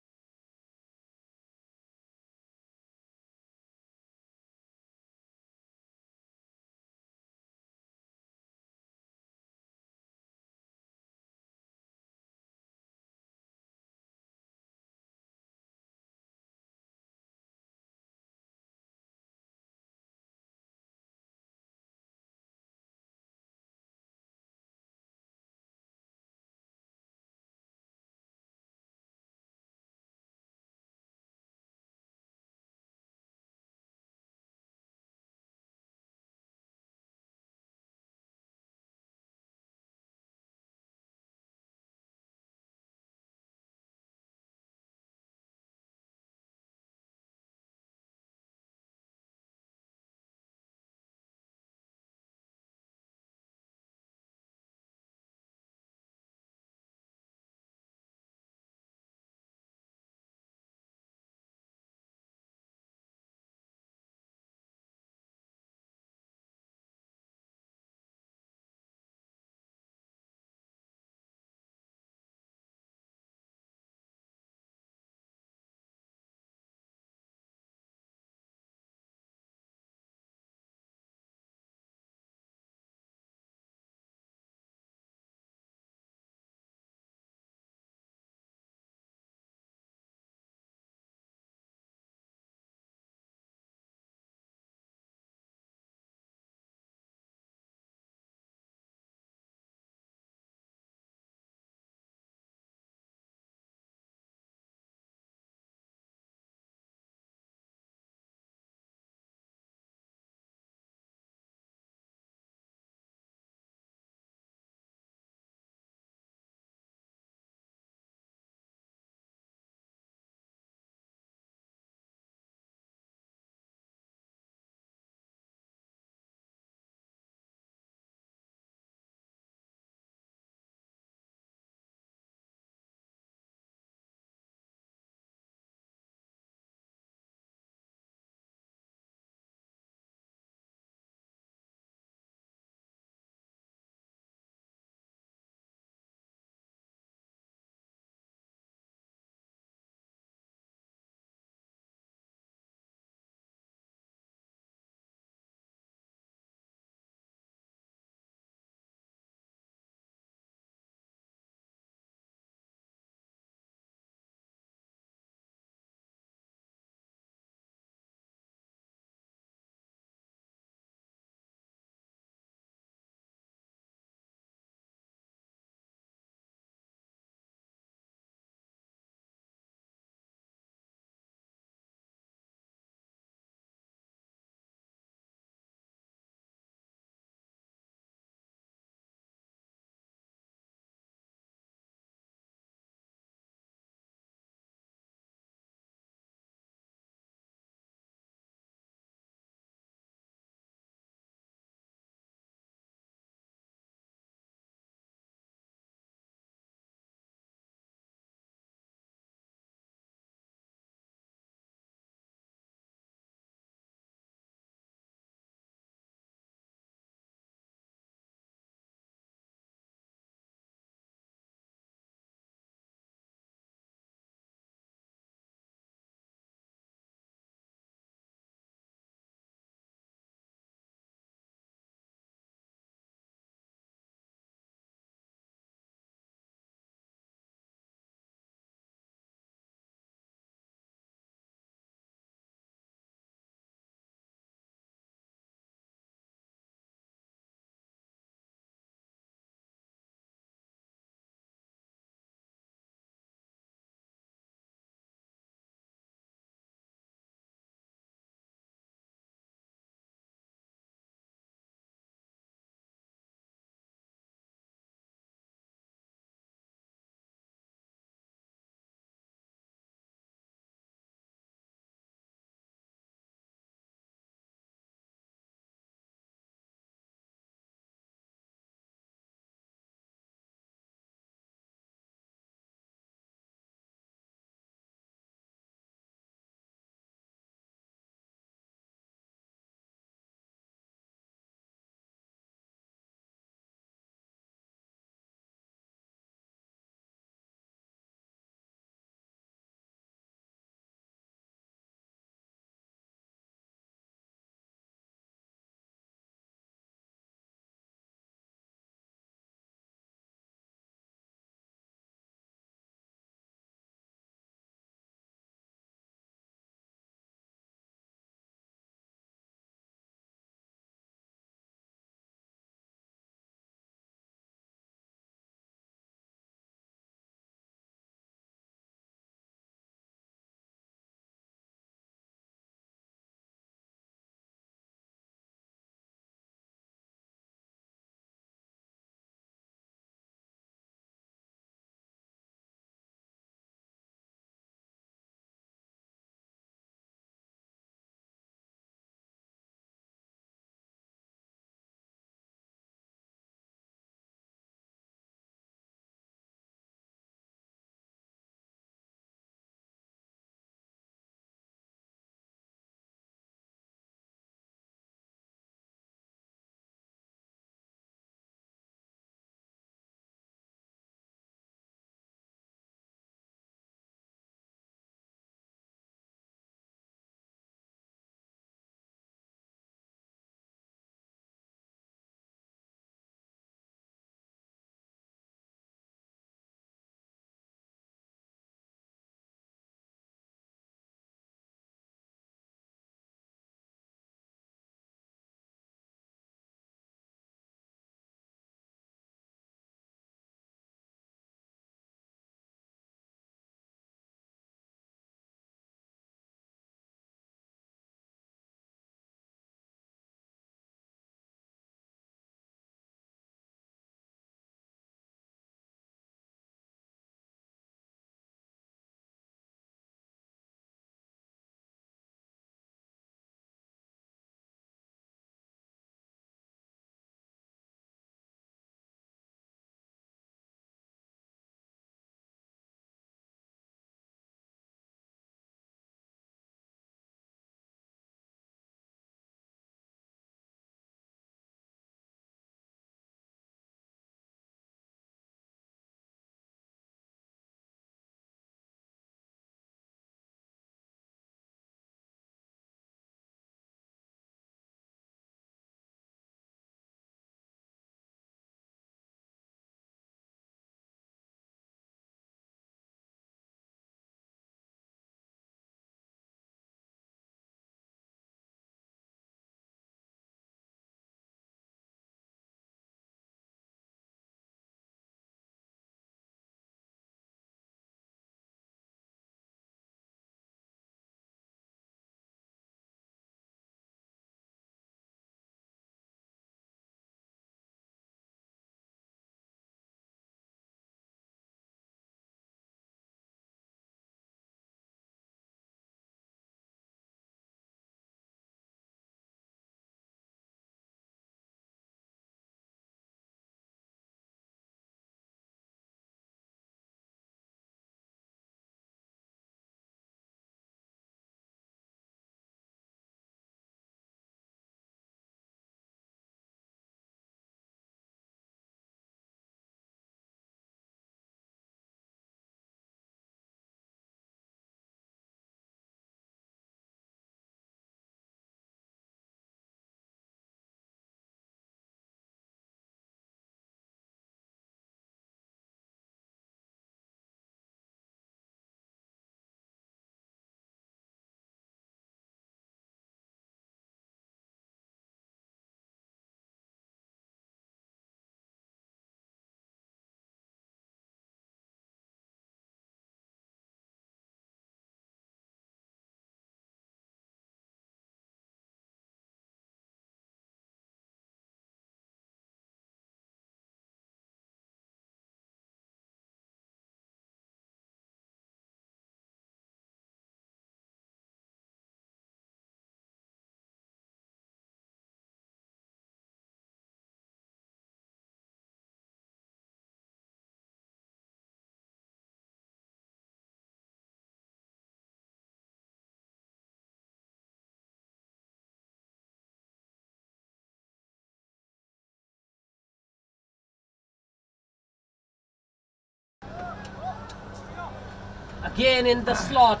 Again in the slot.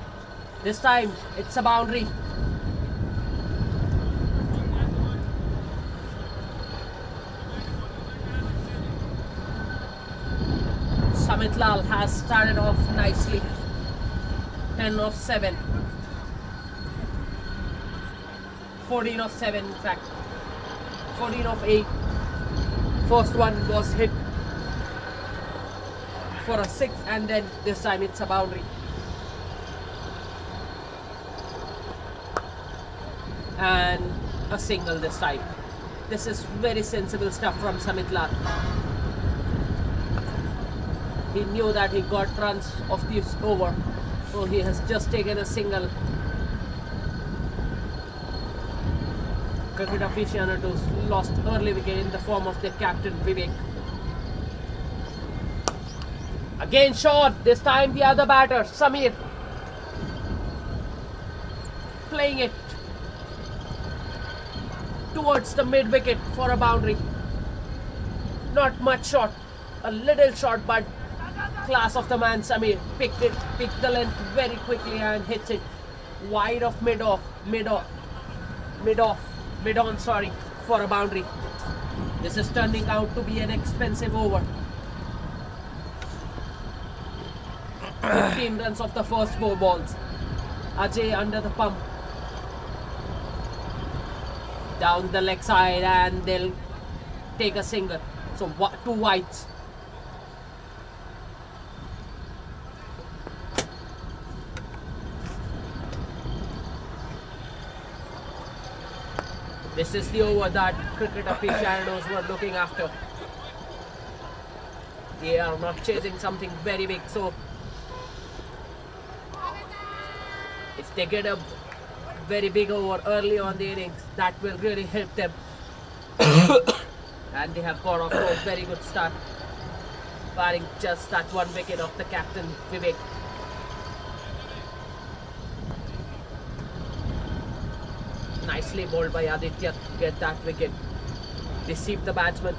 This time it's a boundary. Samit Lal has started off nicely. 10 of 7. 14 of 7 in fact. 14 of 8. First one was hit for a 6 and then this time it's a boundary. And a single this time. This is very sensible stuff from Samit Lal. He knew that he got runs of this over, so he has just taken a single. Cricket Aficionados lost early wicket in the form of their captain Vivek. Again shot, this time the other batter, Samir. Playing it towards the mid wicket for a boundary. Not much shot, a little shot, but class of the man Samir picked the length very quickly and hits it wide of mid on for a boundary. This is turning out to be an expensive over. 15 runs of the first 4 balls. Ajay under the pump. Down the leg side and they'll take a single. So 2 wides. This is the over that Cricket Aficionados were looking after. They are not chasing something very big, so if they get a very big over early on the innings, that will really help them. And they have got off to a very good start, barring just that 1 wicket of the captain Vivek. Nicely bowled by Aditya to get that wicket. Deceived the batsman.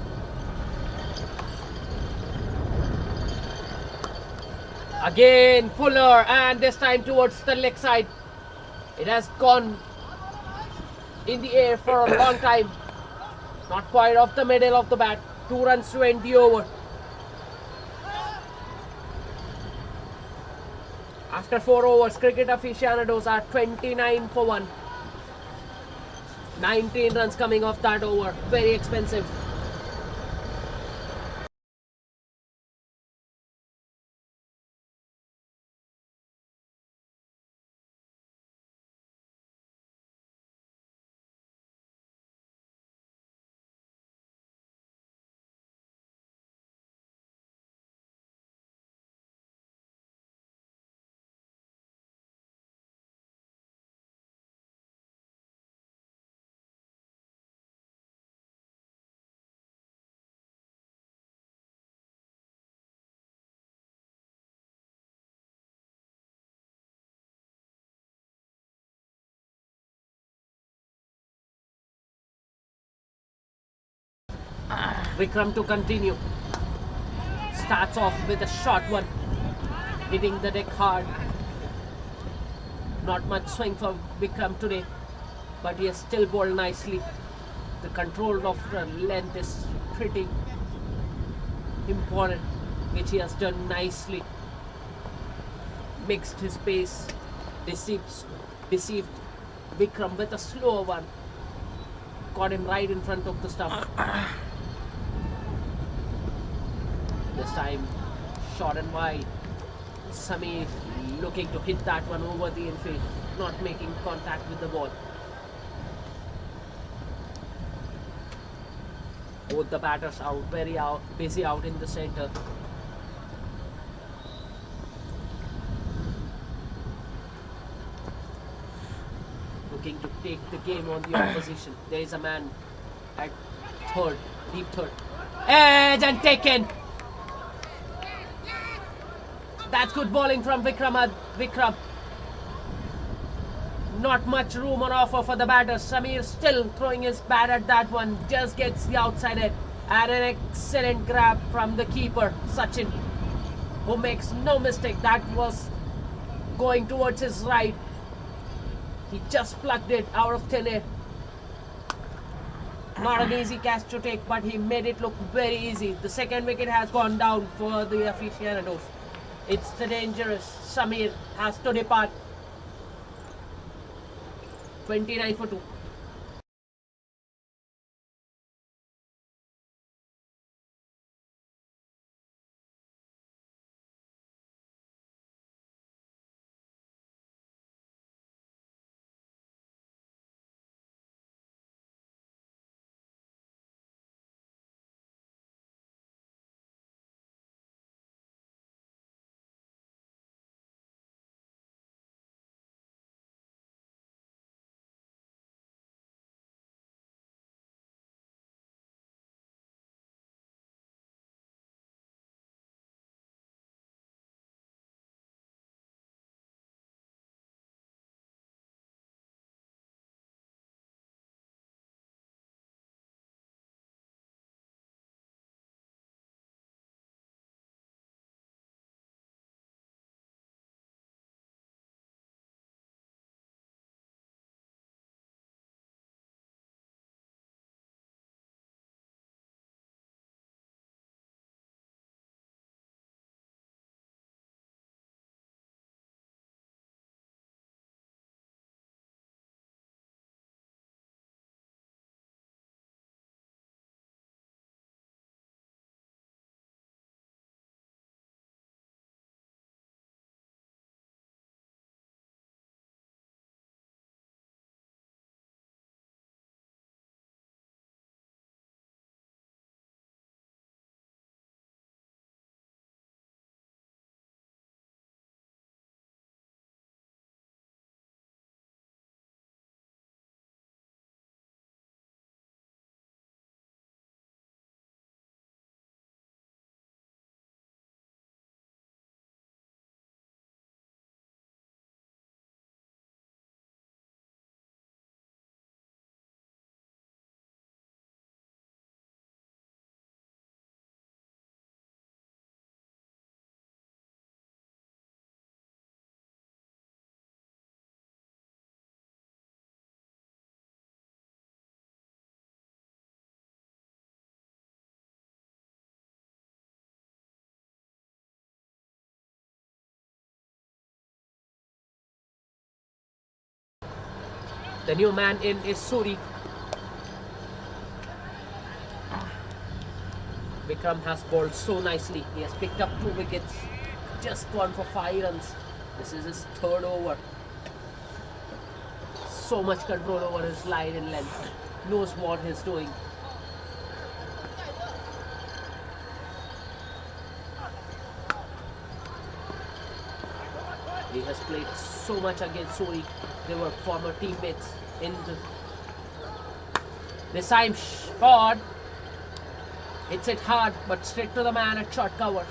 Again Fuller, and this time towards the leg side. It has gone in the air for a long time. Not quite off the middle of the bat. 2 runs to end the over. After 4 overs, Cricket Aficionados are 29 for 1. 19 runs coming off that over. Very expensive. Vikram to continue. Starts off with a short one, hitting the deck hard. Not much swing for Vikram today, but he has still bowled nicely. The control of the length is pretty important, which he has done nicely. Mixed his pace, deceived Vikram with a slower one. Got him right in front of the stump. This time, short and wide. Samir looking to hit that one over the infield, not making contact with the ball. Both the batters are very busy out in the center. Looking to take the game on the opposition. There is a man at third, deep third. Edge and taken. That's good bowling from Vikram. Not much room on offer for the batter. Samir still throwing his bat at that one. Just gets the outside edge. And an excellent grab from the keeper, Sachin, who makes no mistake. That was going towards his right. He just plucked it out of thin air. Not an easy catch to take, but he made it look very easy. The second wicket has gone down for the Aficionados. It's the dangerous Samir has to depart. 29 for 2. The new man in is Suri. Vikram has bowled so nicely. He has picked up 2 wickets. Just gone for 5 runs. This is his 3rd over. So much control over his line and length. Knows what he's doing. He has played so much against Suri. They were former teammates in this time shot. Hits it hard, but straight to the man at short cover.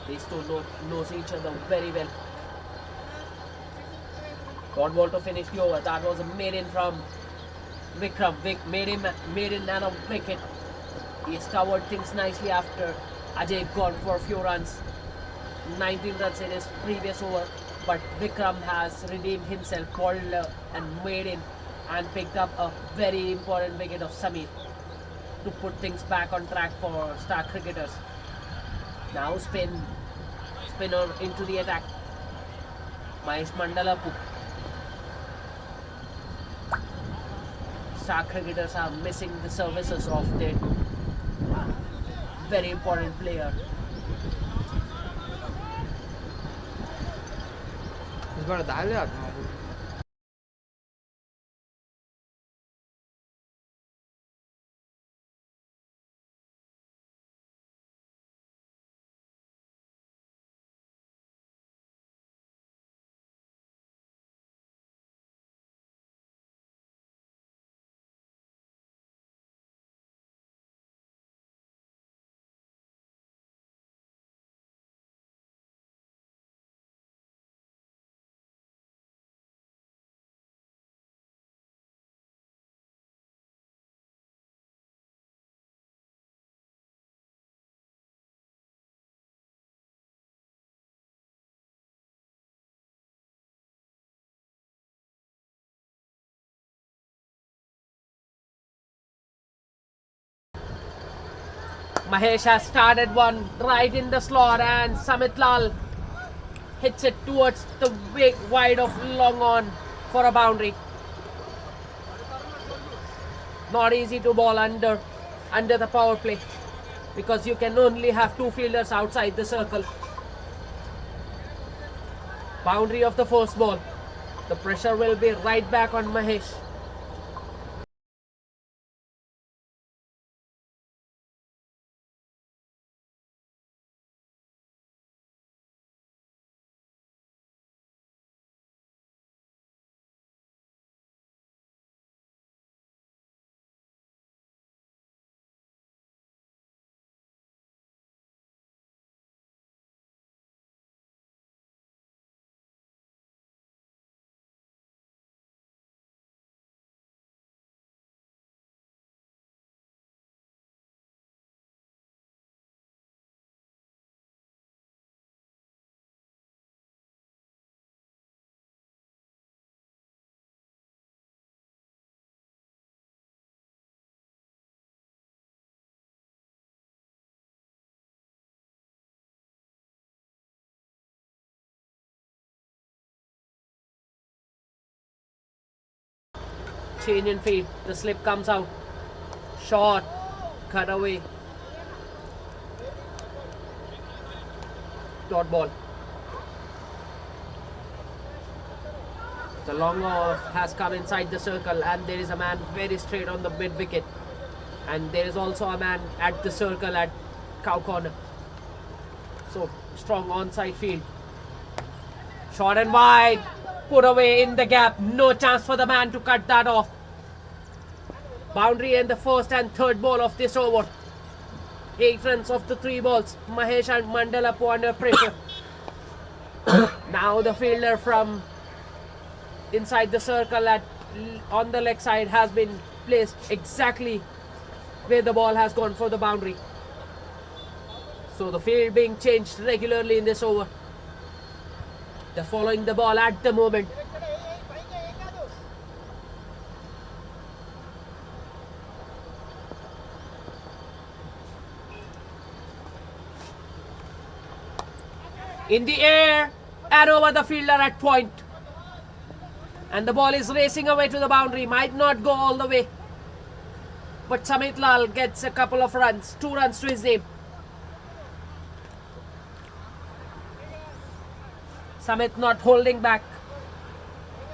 These two knows each other very well. Got ball to finish the over. That was a maiden from Vikram. Maiden and a wicket. He has covered things nicely after Ajay gone for a few runs. 19 runs in his previous over, but Vikram has redeemed himself, bowled and made in, and picked up a very important wicket of Samir to put things back on track for star cricketers. Now spinner into the attack. Mahesh Mandalapu. Star cricketers are missing the services of their very important player. 이거를 날려야 돼. Mahesh has started one right in the slot, and Samit Lal hits it towards the big wide of long on for a boundary. Not easy to ball under the power play, because you can only have two fielders outside the circle. Boundary of the first ball. The pressure will be right back on Mahesh. Change in field. The slip comes out. Short. Cut away. Dot ball. The long off has come inside the circle, and there is a man very straight on the mid wicket. And there is also a man at the circle at cow corner. So strong onside field. Short and wide. Put away in the gap. No chance for the man to cut that off. Boundary in the first and third ball of this over. 8 runs of the 3 balls. Mahesh and Mandala put under pressure. Now the fielder from inside the circle on the leg side has been placed exactly where the ball has gone for the boundary. So the field being changed regularly in this over. They're following the ball at the moment. In the air and over the fielder at point. And the ball is racing away to the boundary. Might not go all the way. But Samit Lal gets a couple of runs. 2 runs to his name. Samit not holding back.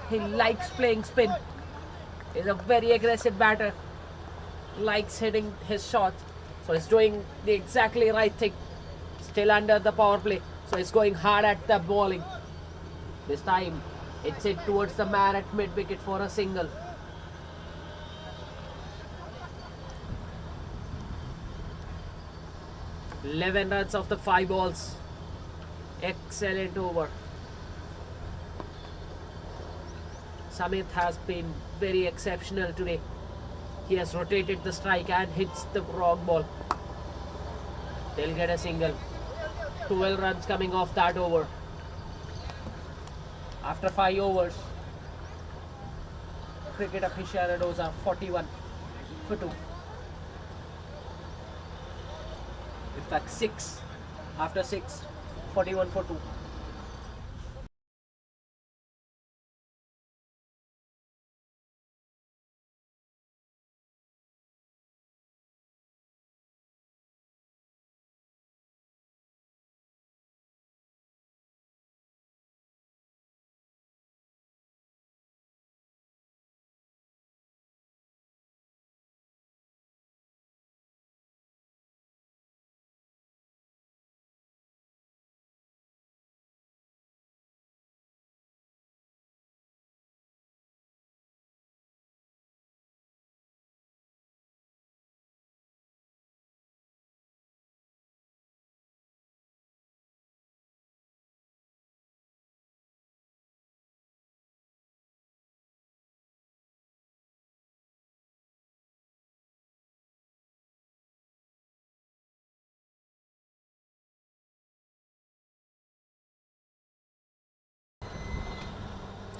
He likes playing spin. He's a very aggressive batter. Likes hitting his shot. So he's doing the exactly right thing. Still under the power play. So he's going hard at the bowling. This time it's hit towards the man at mid wicket for a single. "11 runs of the 5 balls. Excellent over. Samit has been very exceptional today. He has rotated the strike and hits the wrong ball. They'll get a single. 12 runs coming off that over. After 5 overs, Cricket Aficionados are 41 for 2. In fact, 6. After 6, 41 for 2.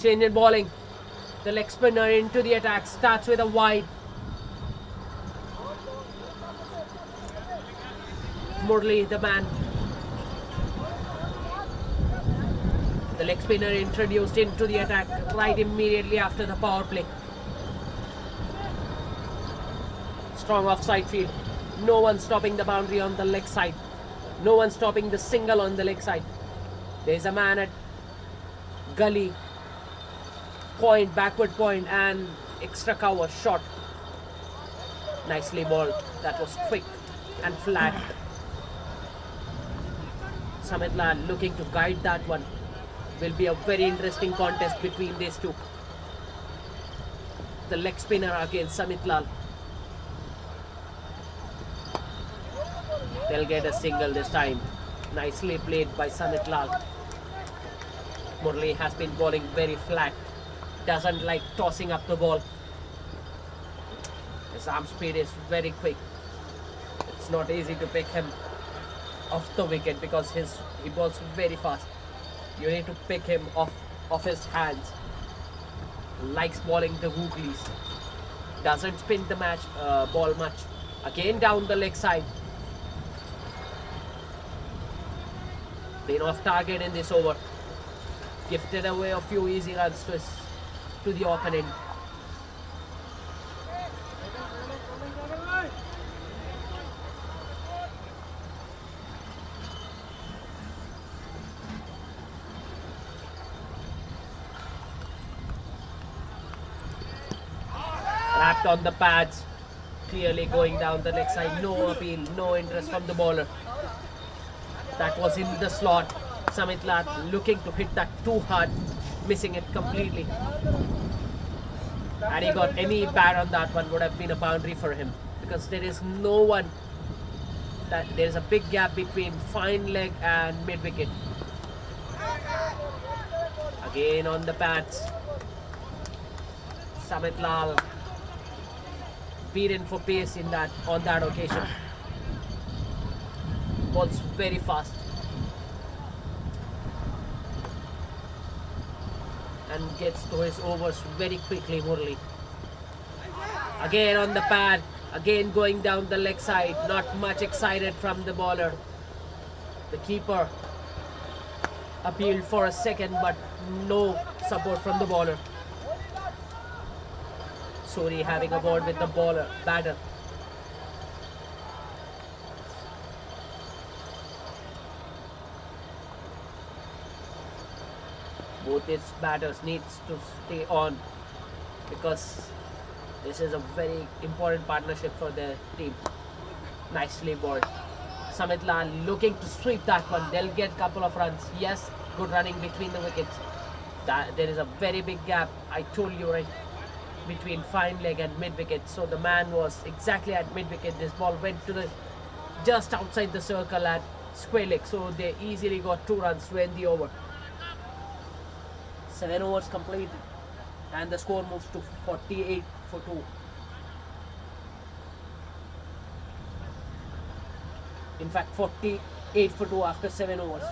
Change in bowling. The leg spinner into the attack. Starts with a wide. Murli, the man. The leg spinner introduced into the attack right immediately after the power play. Strong offside field. No one stopping the boundary on the leg side. No one stopping the single on the leg side. There's a man at gully point, backward point, and extra cover shot. Nicely balled. That was quick and flat. Samit Lal looking to guide that one. Will be a very interesting contest between these two. The leg spinner against Samit Lal. They'll get a single this time. Nicely played by Samit Lal. Murli has been bowling very flat. Doesn't like tossing up the ball. His arm speed is very quick. It's not easy to pick him off the wicket because he bowls very fast. You need to pick him off his hands. Likes bowling the googlies. Doesn't spin the ball much. Again down the leg side. Been off target in this over. Gifted away a few easy runs to the opponent. Wrapped on the pads, clearly going down the leg side. No appeal, no interest from the bowler. That was in the slot. Samit Lal looking to hit that too hard, missing it completely. Had he got any bat on that one, would have been a boundary for him because there is no one. There is a big gap between fine leg and mid wicket. Again on the pads. Samit Lal beaten for pace on that occasion. Balls very fast and gets to his overs very quickly. Murli again on the pad, again going down the leg side. Not much excited from the bowler. The keeper appealed for a second, but no support from the bowler. Suri having a word with the batter. Both its batters needs to stay on because this is a very important partnership for the team. Nicely bowled. Samit Lal looking to sweep that one. They'll get couple of runs. Yes, good running between the wickets. There is a very big gap. I told you, right? Between fine leg and mid wicket. So the man was exactly at mid wicket. This ball went to just outside the circle at square leg. So they easily got 2 runs to end the over. 7 overs completed and the score moves to 48 for 2. In fact, 48 for 2 after 7 overs.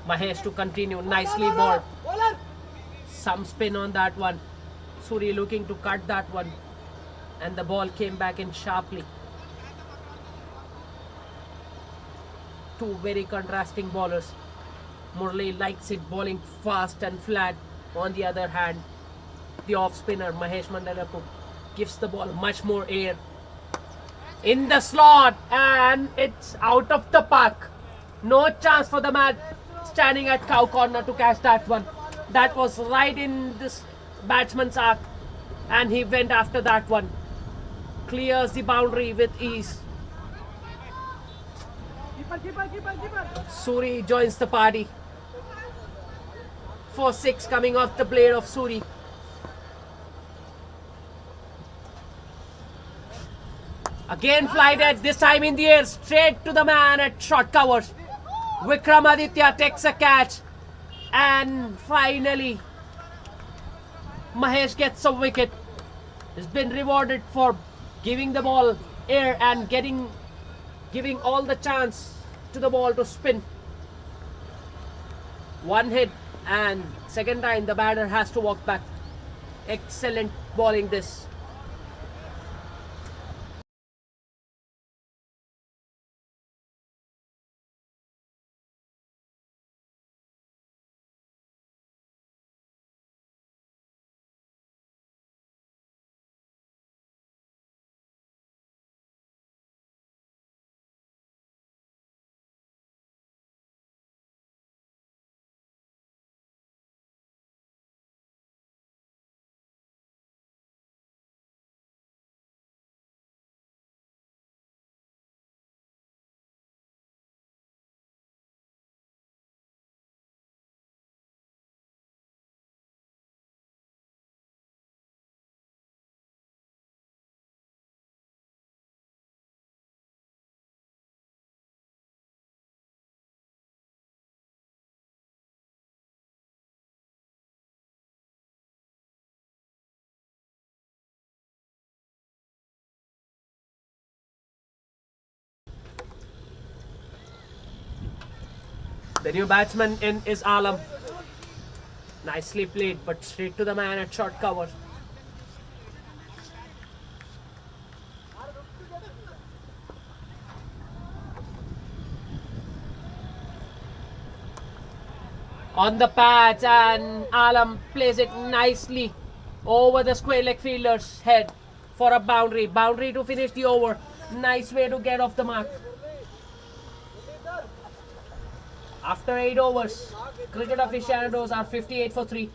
Mahesh to continue. Nicely bowled. Some spin on that one. Suri looking to cut that one. And the ball came back in sharply. 2 very contrasting bowlers. Murli likes it bowling fast and flat. On the other hand, the off spinner Mahesh Mandalapu gives the ball much more air. In the slot, and it's out of the park. No chance for the man standing at cow corner to catch that one. That was right in this batsman's arc, and he went after that one. Clears the boundary with ease. Suri joins the party. 4-6 coming off the blade of Suri. Again flighted, this time in the air, straight to the man at short covers. Vikramaditya takes a catch. And finally, Mahesh gets a wicket. He's been rewarded for giving the ball air and giving all the chance to the ball to spin. One hit, and second time the batter has to walk back. Excellent bowling this. The new batsman in is Alam. Nicely played, but straight to the man at short cover. On the pads, and Alam plays it nicely over the square leg fielder's head for a boundary. Boundary to finish the over. Nice way to get off the mark. After 8 overs, cricket aficionados are 58 for 3.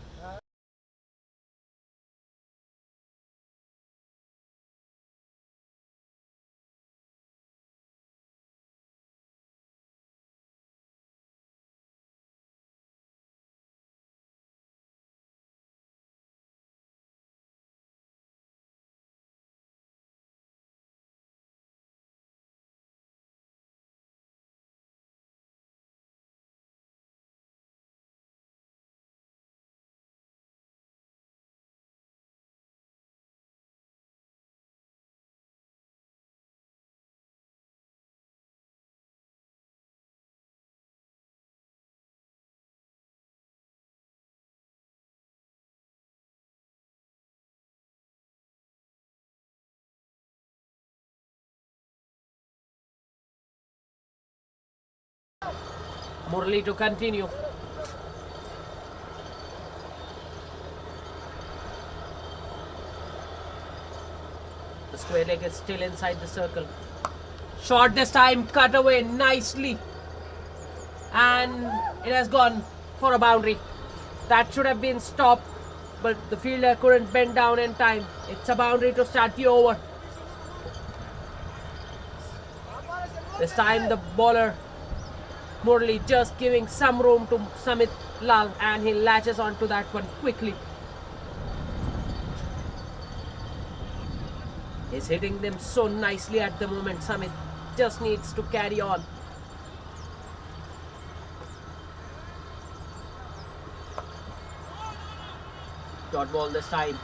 Murali to continue. The square leg is still inside the circle. Shot this time, cut away nicely. And it has gone for a boundary. That should have been stopped, but the fielder couldn't bend down in time. It's a boundary to start the over. This time the bowler Murali just giving some room to Samit Lal, and he latches onto that one quickly. He's hitting them so nicely at the moment. Samit just needs to carry on. Dot ball this time.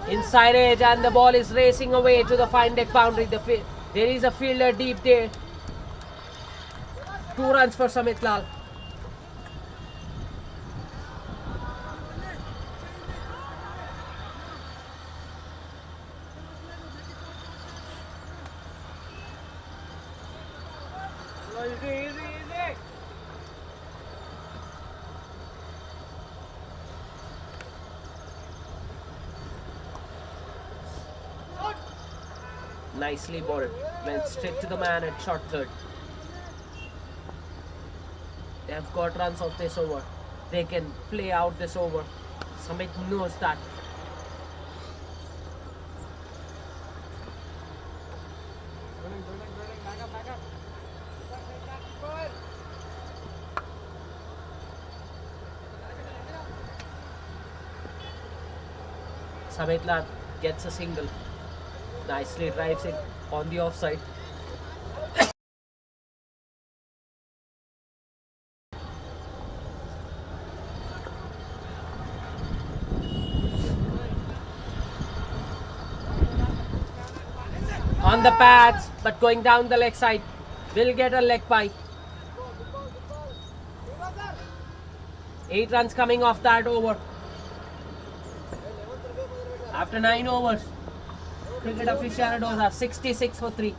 Inside edge, and the ball is racing away to the fine deck boundary. There is a fielder deep there. 2 runs for Samit Lal. Nicely bowled. Went straight to the man at short third. They have got runs off this over. They can play out this over. Samit knows that. Samitla gets a single. Nicely drives it on the offside. On the pads, but going down the leg side. Will get a leg bye. 8 runs coming off that over. After 9 overs, Cricket Aficionados are 66 for 3.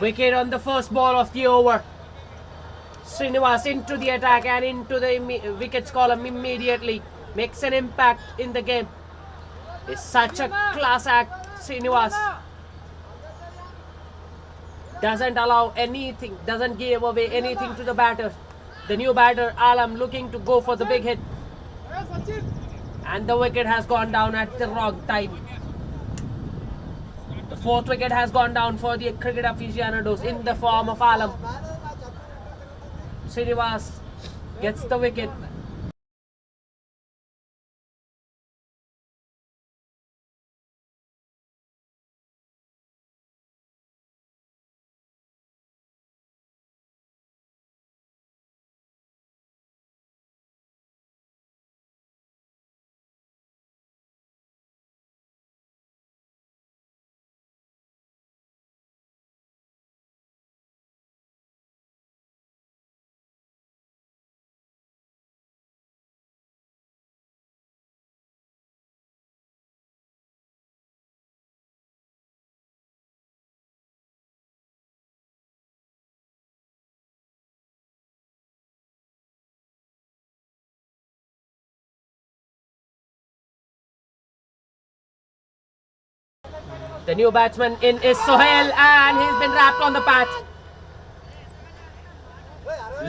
Wicket on the first ball of the over. Srinivas into the attack and into the wickets column immediately. Makes an impact in the game. It's such a class act, Srinivas. Doesn't allow anything, doesn't give away anything to the batters. The new batter, Alam, looking to go for the big hit. And the wicket has gone down at the wrong time. The 4th wicket has gone down for the Cricket Aficionados in the form of Alam. Srinivas gets the wicket. The new batsman in is Sohail, and he's been wrapped on the patch.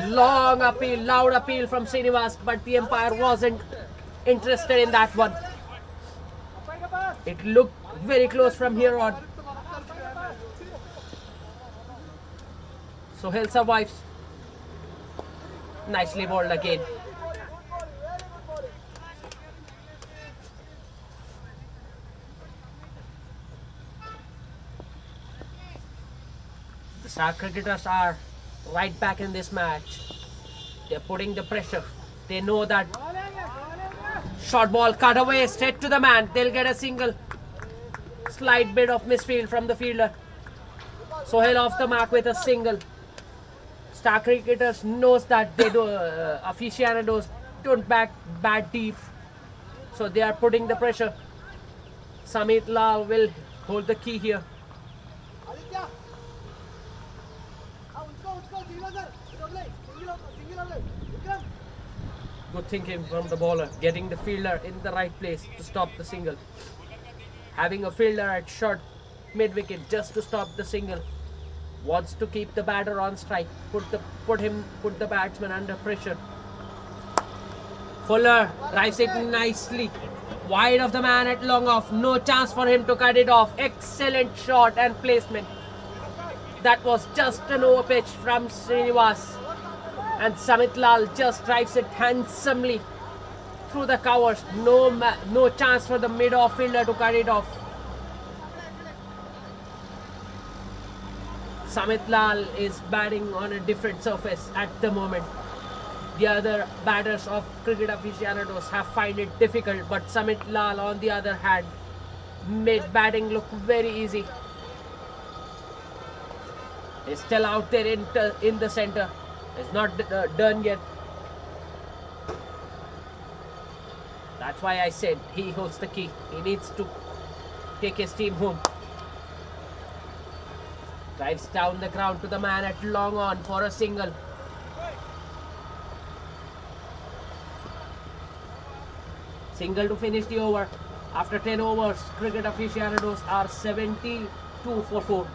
Long appeal, loud appeal from Srinivas, but the umpire wasn't interested in that one. It looked very close from here on. Sohail survives. Nicely bowled again. The star cricketers are right back in this match. They're putting the pressure. They know that short ball cut away straight to the man. They'll get a single. Slight bit of misfield from the fielder. Sohail off the mark with a single. Star cricketers knows that they do aficionados don't bat deep, so they are putting the pressure. Samit Lal will hold the key here. Good thinking from the bowler, getting the fielder in the right place to stop the single. Having a fielder at short mid-wicket just to stop the single. Wants to keep the batter on strike, put the batsman under pressure. Fuller drives it nicely. Wide of the man at long off. No chance for him to cut it off. Excellent shot and placement. That was just an overpitch from Srinivas. And Samit Lal just drives it handsomely through the covers. No chance for the mid-off fielder to cut it off. Samit Lal is batting on a different surface at the moment. The other batters of Cricket Aficionados have find it difficult, but Samit Lal on the other hand made batting look very easy. He's still out there in the center. It's not done yet. That's why I said he holds the key. He needs to take his team home. Drives down the ground to the man at long on for a single. Single to finish the over. After 10 overs, Cricket Aficionados are 72 for 4.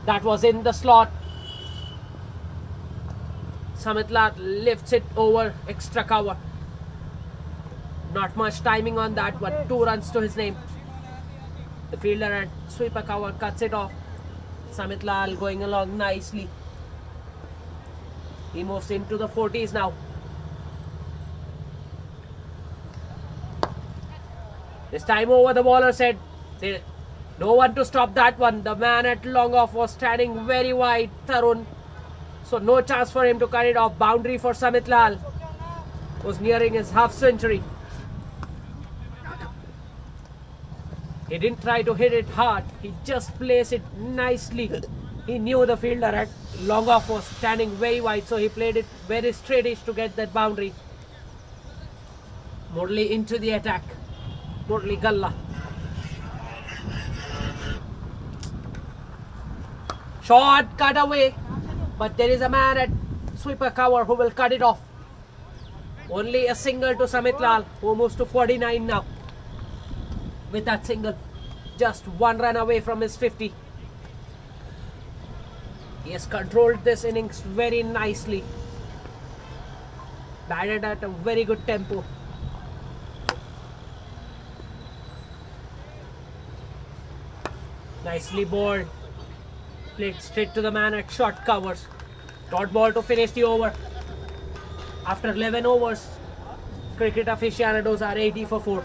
That was in the slot. Samit Lal lifts it over extra cover. Not much timing on that one. 2 runs to his name. The fielder at sweeper cover cuts it off. Samit Lal going along nicely. He moves into the 40s now. This time over, the bowler said no one to stop that one. The man at long off was standing very wide, Tarun. So no chance for him to cut it off. Boundary for Samit Lal. Was nearing his half century. He didn't try to hit it hard. He just placed it nicely. He knew the fielder at long off was standing very wide, so he played it very straightish to get that boundary. Murli into the attack. Murli Galla. Shot cut away, but there is a man at sweeper cover who will cut it off. Only a single to Samit Lal, who moves to 49 now. With that single, just 1 run away from his 50. He has controlled this innings very nicely. Batted at a very good tempo. Nicely bowled. Played straight to the man at short covers. Dot ball to finish the over. After 11 overs, cricket aficionados are 80 for 4.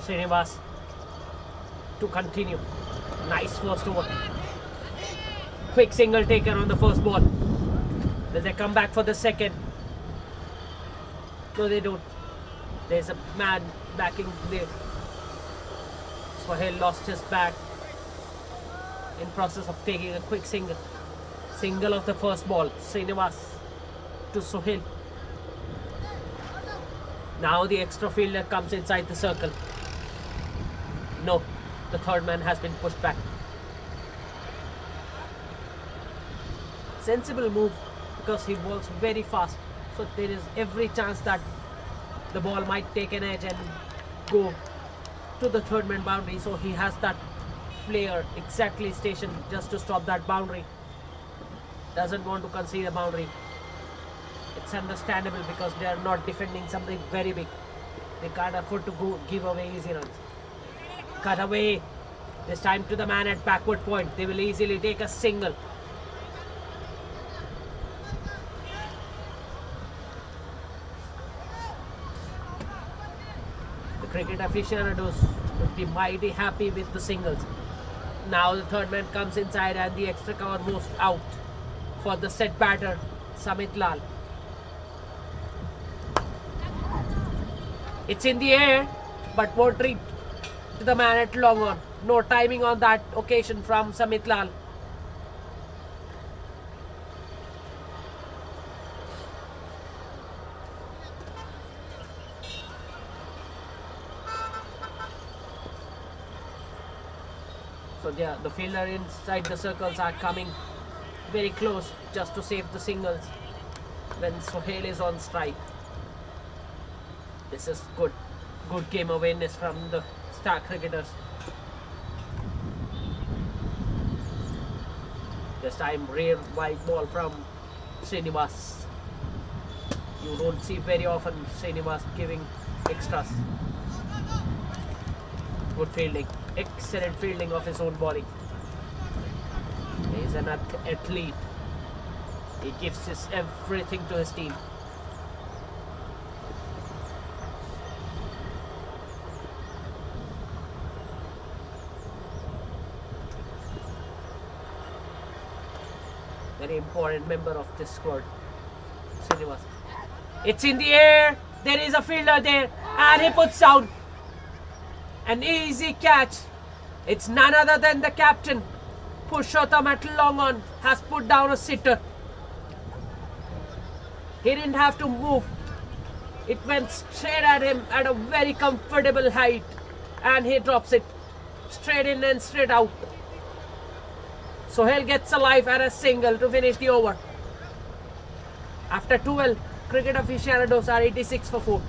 Srinivas to continue. Nice first over. Quick single taken on the first ball. Will they come back for the second? No, they don't. There's a man backing there. Sohail lost his bat in process of taking a quick single. Single of the first ball. Srinivas to Sohail. Now the extra fielder comes inside the circle. No, the third man has been pushed back. Sensible move because he bowls very fast. So there is every chance that the ball might take an edge and go to the third man boundary. So he has that player exactly stationed just to stop that boundary. Doesn't want to concede a boundary. It's understandable because they are not defending something very big. They can't afford to give away easy runs. Cut away. This time to the man at backward point. They will easily take a single. The cricket aficionados would be mighty happy with the singles. Now the third man comes inside and the extra cover moves out for the set batter, Samit Lal. It's in the air, but won't reach to the man at long on. No timing on that occasion from Samit Lal. So yeah, the fielder inside the circles are coming very close just to save the singles when Sohail is on strike. This is good game awareness from the star cricketers. This time rare wide ball from Srinivas. You don't see very often Srinivas giving extras. Good fielding. Excellent fielding of his own bowling. He is an athlete. He gives his everything to his team. Very important member of this squad. Srinivas. It's in the air. There is a fielder there. And he puts down. An easy catch. It's none other than the captain. Purushottam at long on has put down a sitter. He didn't have to move. It went straight at him at a very comfortable height. And he drops it. Straight in and straight out. Sohail gets a life and a single to finish the over. After 12, cricket aficionados are 86 for 4.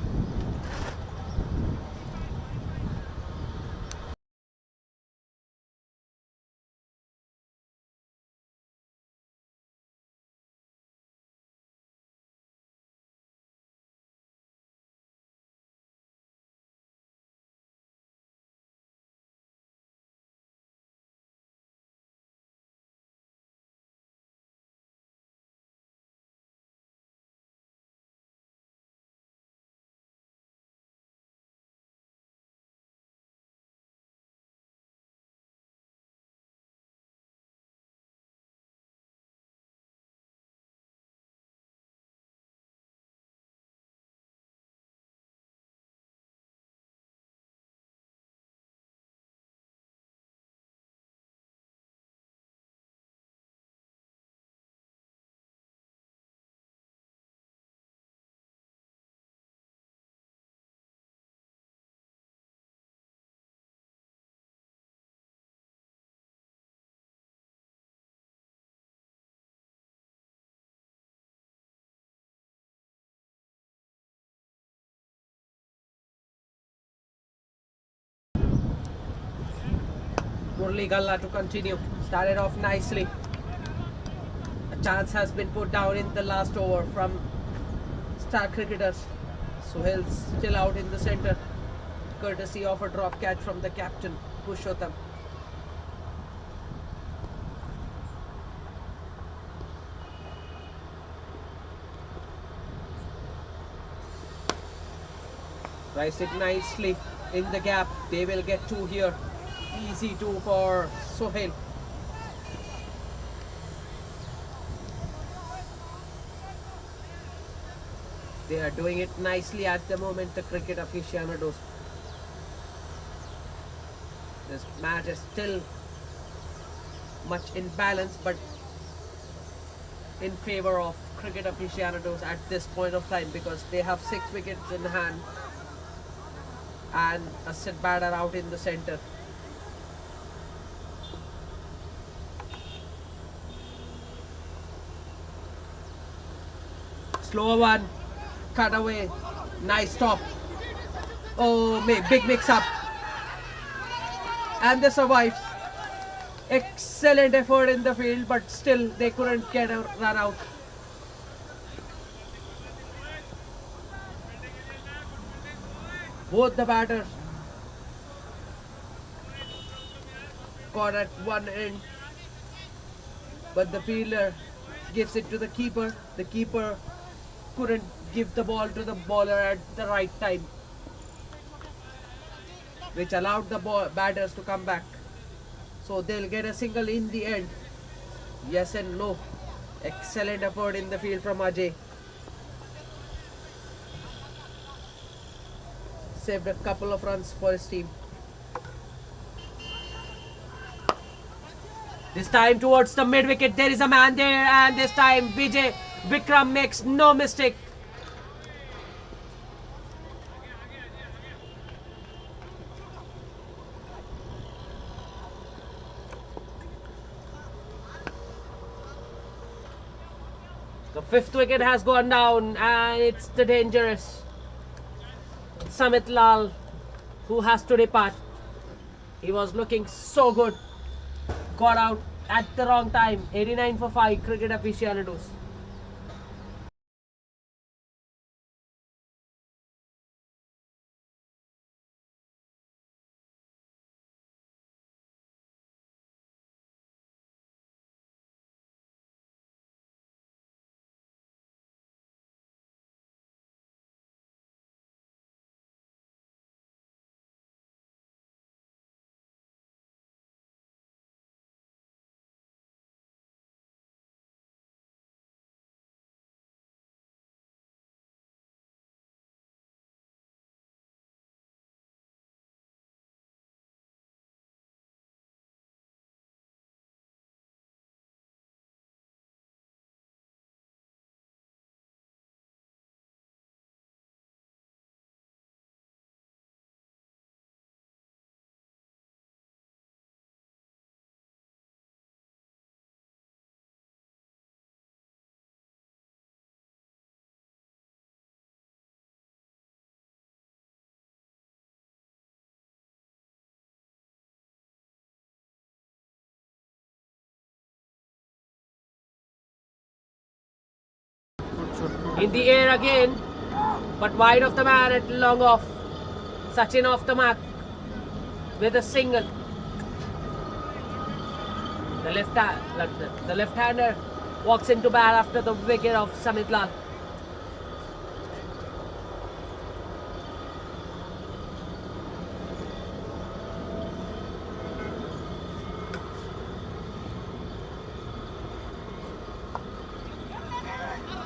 Murli Galla to continue. Started off nicely. A chance has been put down in the last over from star cricketers. Sohail's still out in the centre, courtesy of a drop catch from the captain, Purushottam. Priced it nicely in the gap. They will get 2 here. Easy 2 for Sohail. They are doing it nicely at the moment, the cricket aficionados. This match is still much in balance, but in favor of cricket aficionados at this point of time, because they have 6 wickets in hand and a set batter out in the centre. Slower one, cut away, nice stop. Oh, big mix up. And they survived. Excellent effort in the field, but still they couldn't get a run out. Both the batters caught at one end, but the fielder gives it to the keeper. The keeper couldn't give the ball to the bowler at the right time, which allowed the batters to come back. So they'll get a single in the end. Yes and no. Excellent effort in the field from Ajay. Saved a couple of runs for his team. This time towards the mid wicket, there is a man there, and this time Vikram makes no mistake. The 5th wicket has gone down, and it's the dangerous Samit Lal who has to depart. He was looking so good. Got out at the wrong time. 89 for 5, cricket aficionados. In the air again, but wide of the man at long off. Sachin off the mark with a single. The left-hander walks into bat after the wicket of Samit Lal.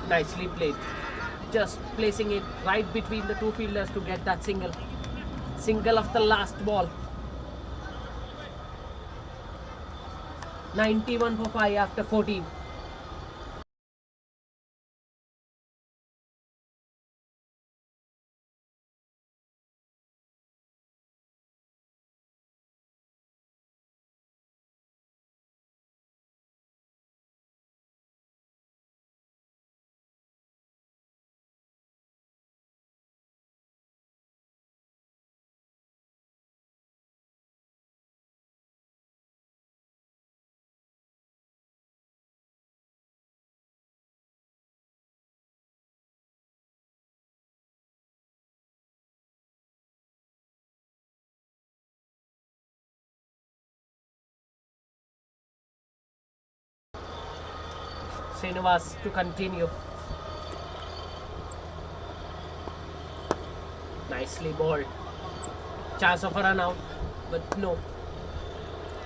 Nicely played. Just placing it right between the two fielders to get that single. Single of the last ball. 91 for 5 after 14. Srinivas to continue. Nicely bowled. Chance of a run out, but no.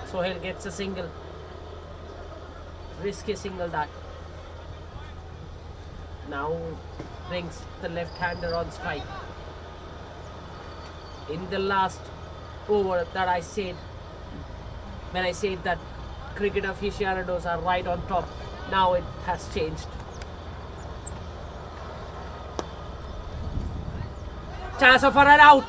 Sohail gets a single. Risky single that. Now brings the left-hander on strike. In the last over that I said, when I said that cricket aficionados are right on top, now it has changed. Chance of a run out.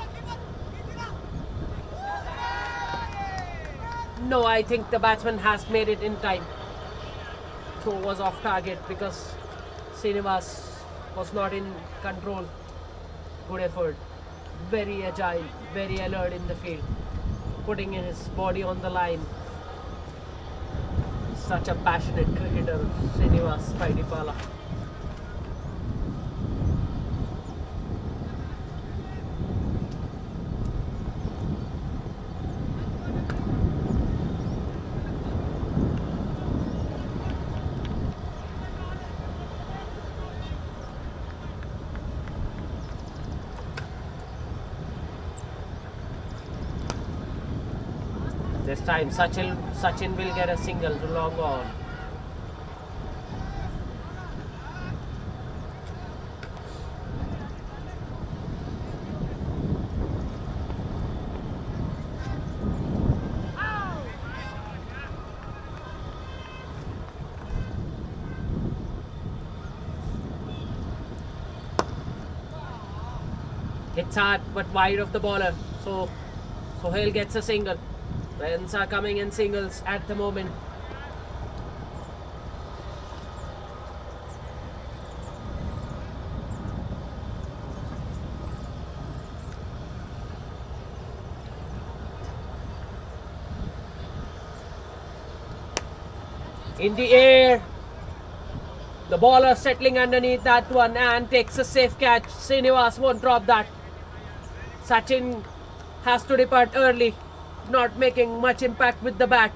No, I think the batsman has made it in time. Throw was off target because Srinivas was not in control. Good effort. Very agile, very alert in the field. Putting his body on the line. Such a passionate cricketer, Srinivas Paidipala. This time Sachin will get a single to long on. Hits hard but wide of the bowler. So Sohail gets a single. Runs are coming in singles at the moment. In the air. The bowler settling underneath that one and takes a safe catch. Srinivas won't drop that. Sachin has to depart early, not making much impact with the bat.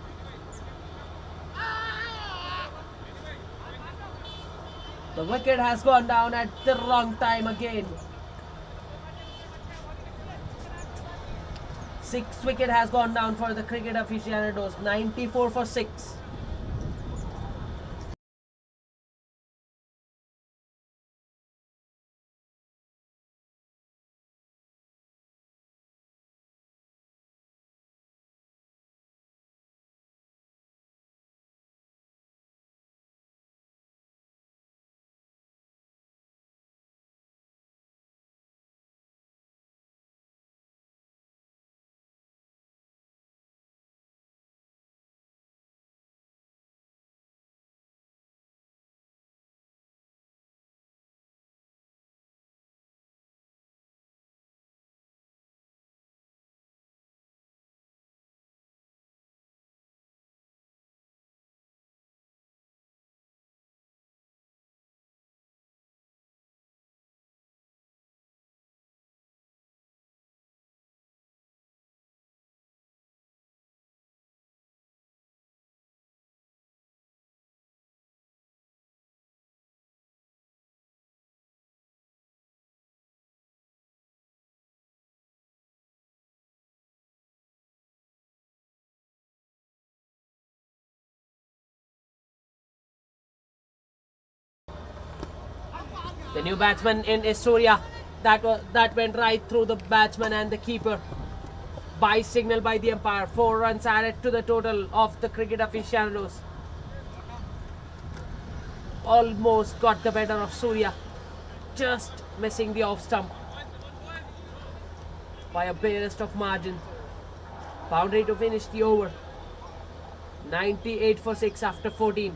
The wicket has gone down at the wrong time again. Sixth wicket has gone down for the cricket aficionados. 94 for 6. The new batsman in Surya. That went right through the batsman and the keeper. By signal by the umpire. 4 runs added to the total of the cricket aficionados. Almost got the better of Surya. Just missing the off stump by a barest of margin. Boundary to finish the over. 98 for 6 after 14.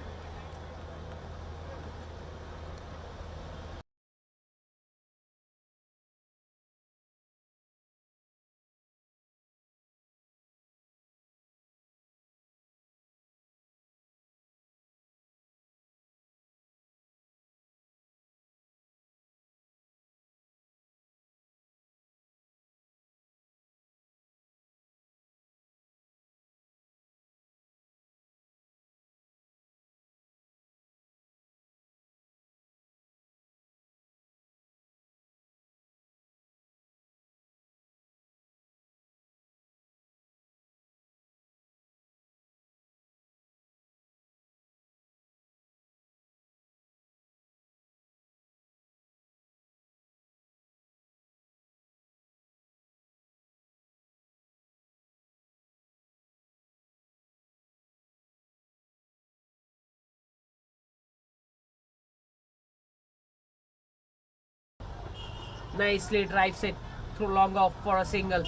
Nicely drives it through long off for a single.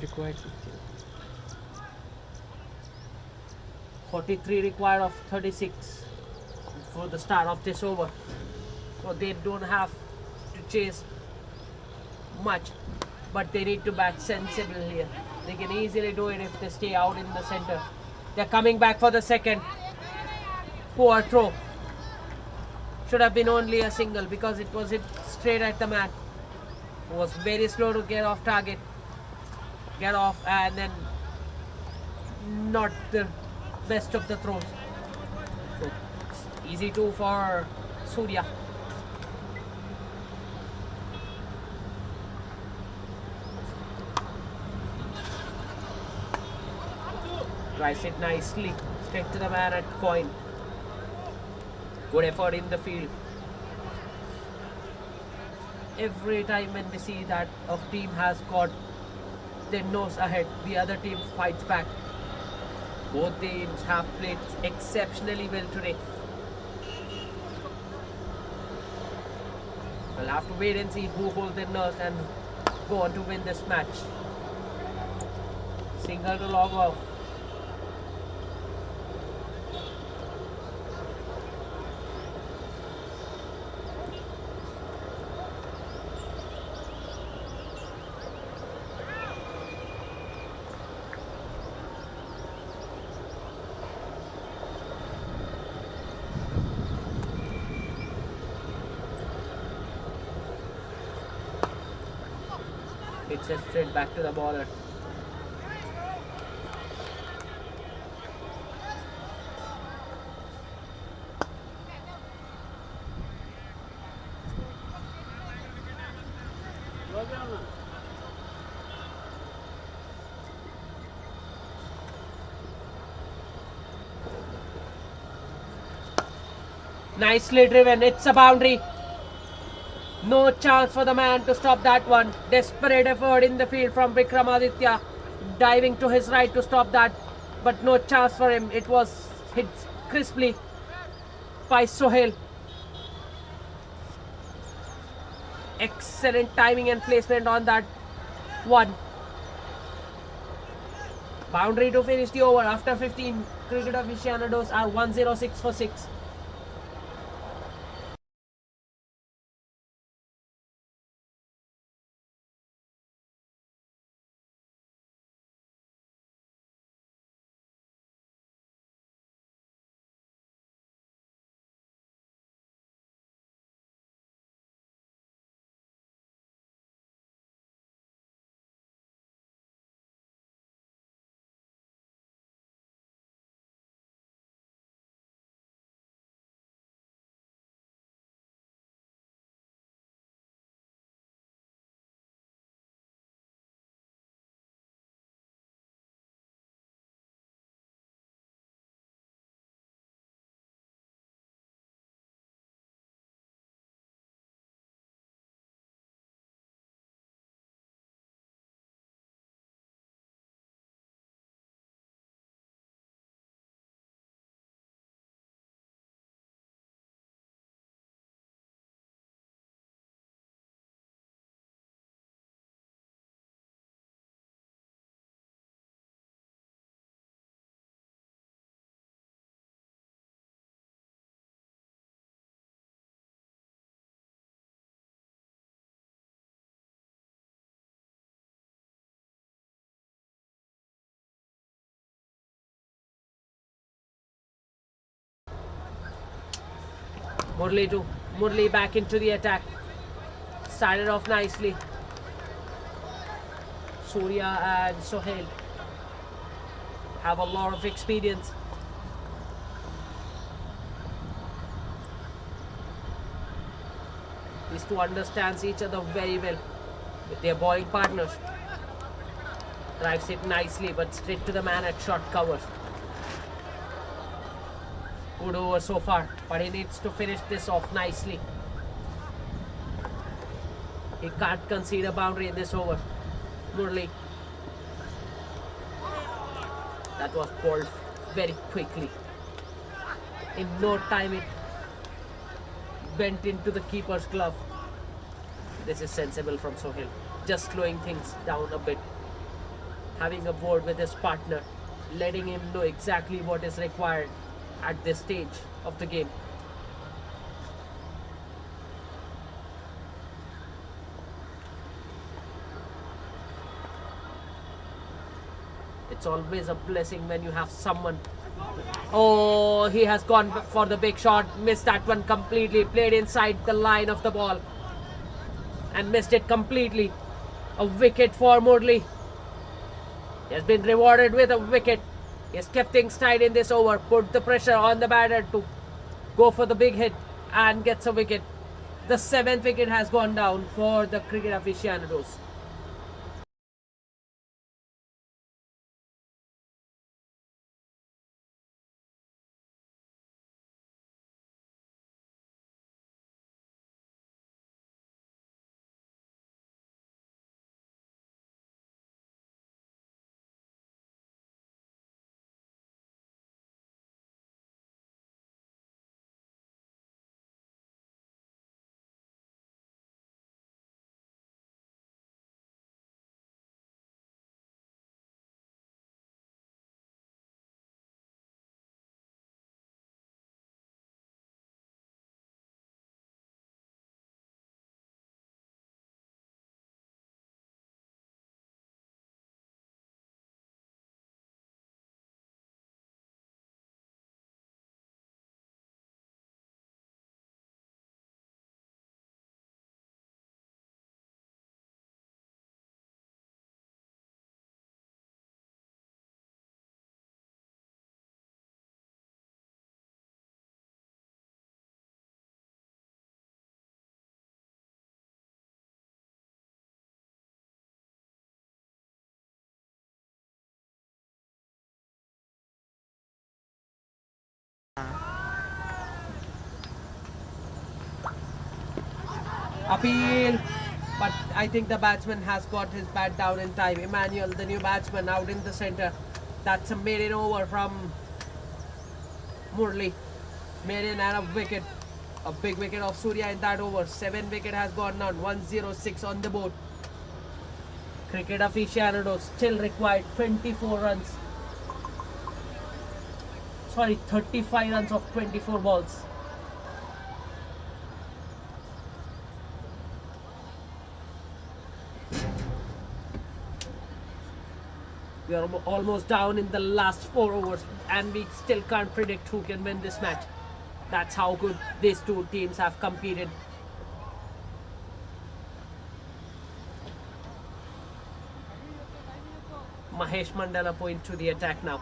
Required. 43 required of 36 for the start of this over. So they don't have to chase much, but they need to bat sensible here. They can easily do it if they stay out in the center. They're coming back for the second. Poor throw. Should have been only a single because it was hit straight at the man. It was very slow to get off target. Get off and then not the best of the throws. So easy 2 for Surya. Drives it nicely, straight to the man at point. Good effort in the field. Every time when we see that a team has got their nose ahead, the other team fights back. Both teams have played exceptionally well today. We'll have to wait and see who holds their nerve and go on to win this match. Single to long off. It's a straight back to the bowler. Nicely driven, it's a boundary. No chance for the man to stop that one. Desperate effort in the field from Vikramaditya. Diving to his right to stop that. But no chance for him. It was hit crisply by Sohail. Excellent timing and placement on that one. Boundary to finish the over after 15. Cricket aficionados are 106 for 6. Murli back into the attack. Started off nicely. Surya and Sohail have a lot of experience. These two understands each other very well with their bowling partners. Drives it nicely but straight to the man at short cover. Good over so far, but he needs to finish this off nicely. He can't concede a boundary in this over. Murli. That was bowled very quickly. In no time it went into the keeper's glove. This is sensible from Sohail. Just slowing things down a bit. Having a word with his partner. Letting him know exactly what is required at this stage of the game. It's always a blessing when you have someone. Oh, he has gone for the big shot. Missed that one completely. Played inside the line of the ball. And missed it completely. A wicket for Murli. He has been rewarded with a wicket. He has kept things tight in this over. Put the pressure on the batter to go for the big hit. And gets a wicket. The 7th wicket has gone down for the cricket aficionados. Appeal. But I think the batsman has got his bat down in time. Emmanuel, the new batsman, out in the centre. That's a maiden over from Murli. Maiden and a wicket. A big wicket of Surya in that over. 7 wicket has gone down. 106 on the board. Cricket aficionados still required 24 runs. Sorry, 35 runs of 24 balls. We are almost down in the last 4 overs and we still can't predict who can win this match. That's how good these two teams have competed. Mahesh Mandala point to the attack now.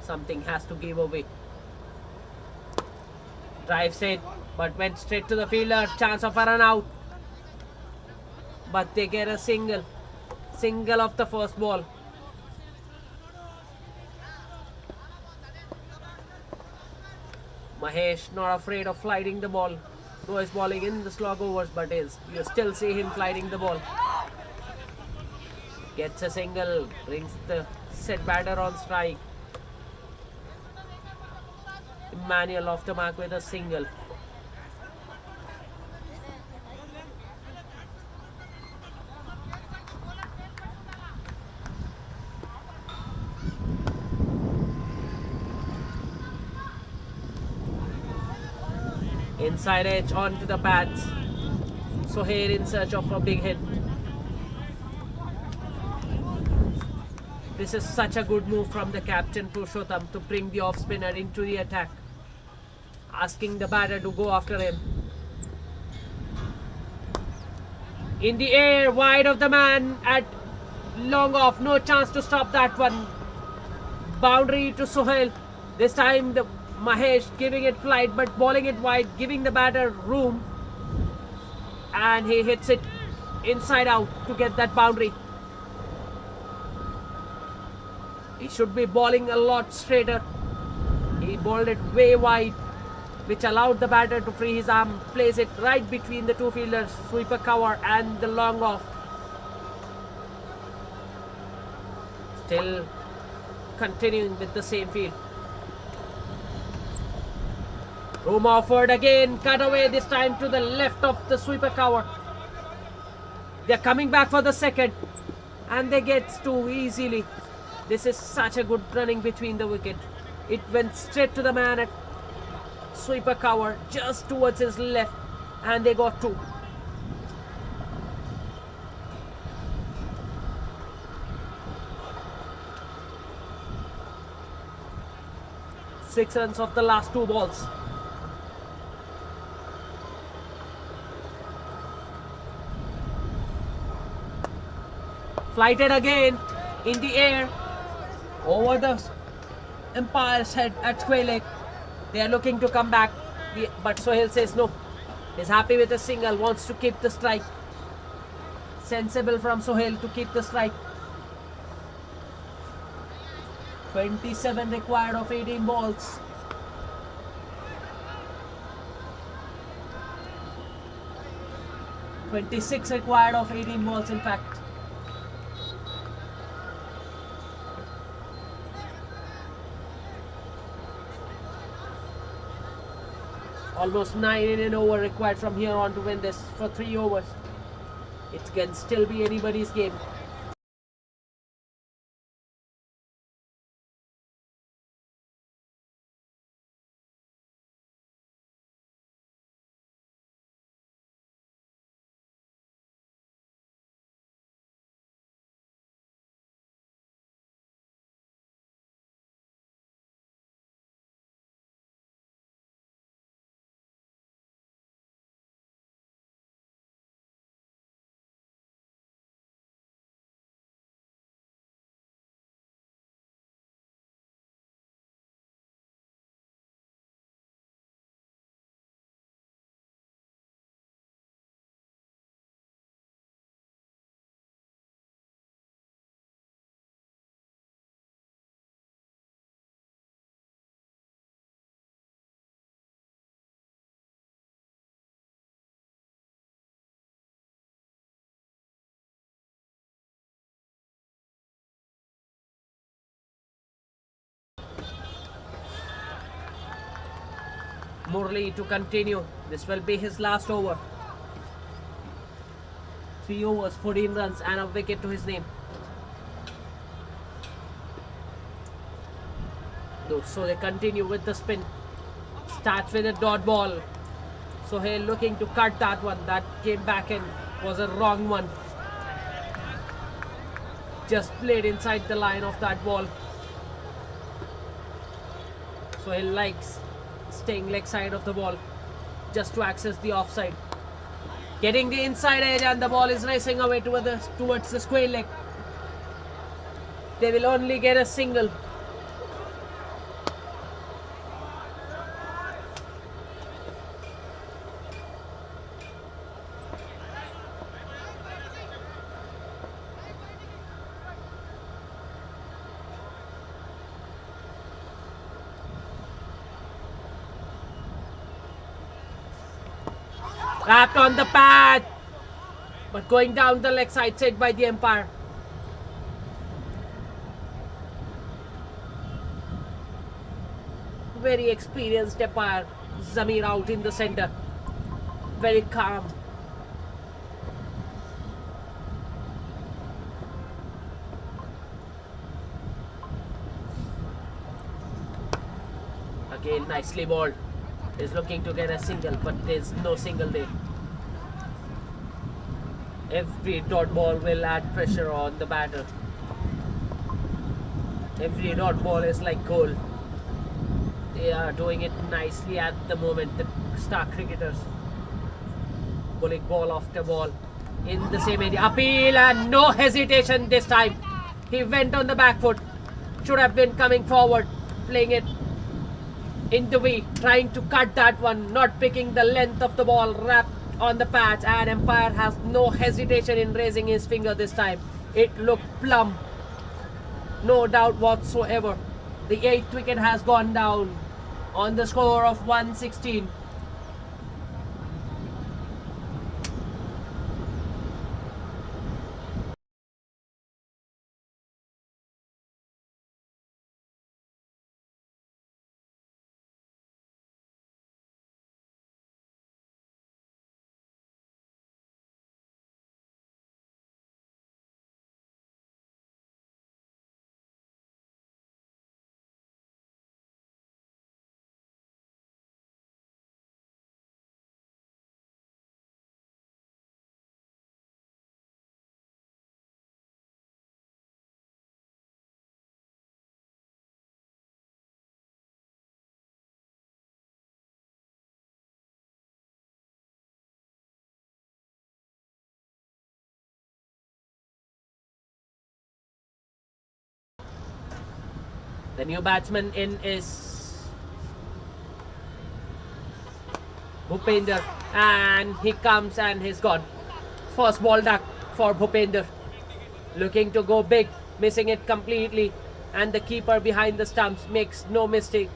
Something has to give away. Drives it, but went straight to the fielder. Chance of a run out. But they get a single. Single of the first ball. Mahesh not afraid of sliding the ball. Though he's bowling in the slog overs, but is you still see him sliding the ball. Gets a single. Brings the set batter on strike. Emmanuel off the mark with a single. Inside edge onto the pads. Sohail in search of a big hit. This is such a good move from the captain Purushottam to bring the off spinner into the attack, asking the batter to go after him. In the air, wide of the man at long off, no chance to stop that one. Boundary to Sohail. This time the Mahesh giving it flight but bowling it wide, giving the batter room, and he hits it inside out to get that boundary. He should be bowling a lot straighter. He bowled it way wide, which allowed the batter to free his arm, place it right between the two fielders, sweeper cover and the long off. Still continuing with the same field. Ruma offered again, cut away this time to the left of the sweeper cover. They're coming back for the second and they get two easily. This is such a good running between the wicket. It went straight to the man at sweeper cover, just towards his left, and they got two. Six runs of the last two balls. Flighted again in the air over the umpire's head at square leg. They are looking to come back, but Sohail says no. He's happy with a single, wants to keep the strike. Sensible from Sohail to keep the strike. 27 required of 18 balls. (26 required of 18 balls in fact. Almost 9 in an over required from here on to win this for 3 overs. It can still be anybody's game. Murli to continue. This will be his last over. 3 overs, 14 runs and a wicket to his name. So they continue with the spin. Starts with a dot ball. Sohail looking to cut that one. That came back in. Was a wrong one. Just played inside the line of that ball. Sohail likes staying leg side of the ball just to access the offside. Getting the inside edge and the ball is racing away towards the square leg. They will only get a single. Wrapped on the pad, but going down the leg side, said by the umpire. Very experienced umpire, Zamir out in the center. Very calm. Again, nicely bowled. is looking to get a single, but there's no single there. Every dot ball will add pressure on the batter. Every dot ball is like gold. They are doing it nicely at the moment, the star cricketers. Pulling ball after ball in the same area. Appeal, and no hesitation this time. He went on the back foot. Should have been coming forward, playing it in the way, trying to cut that one, not picking the length of the ball, wrapped on the patch, and umpire has no hesitation in raising his finger this time. It looked plumb, no doubt whatsoever. The 8th wicket has gone down on the score of 116. The new batsman in is Bhupender, and he comes and he's gone. First ball duck for Bhupender, looking to go big, missing it completely, and the keeper behind the stumps makes no mistake.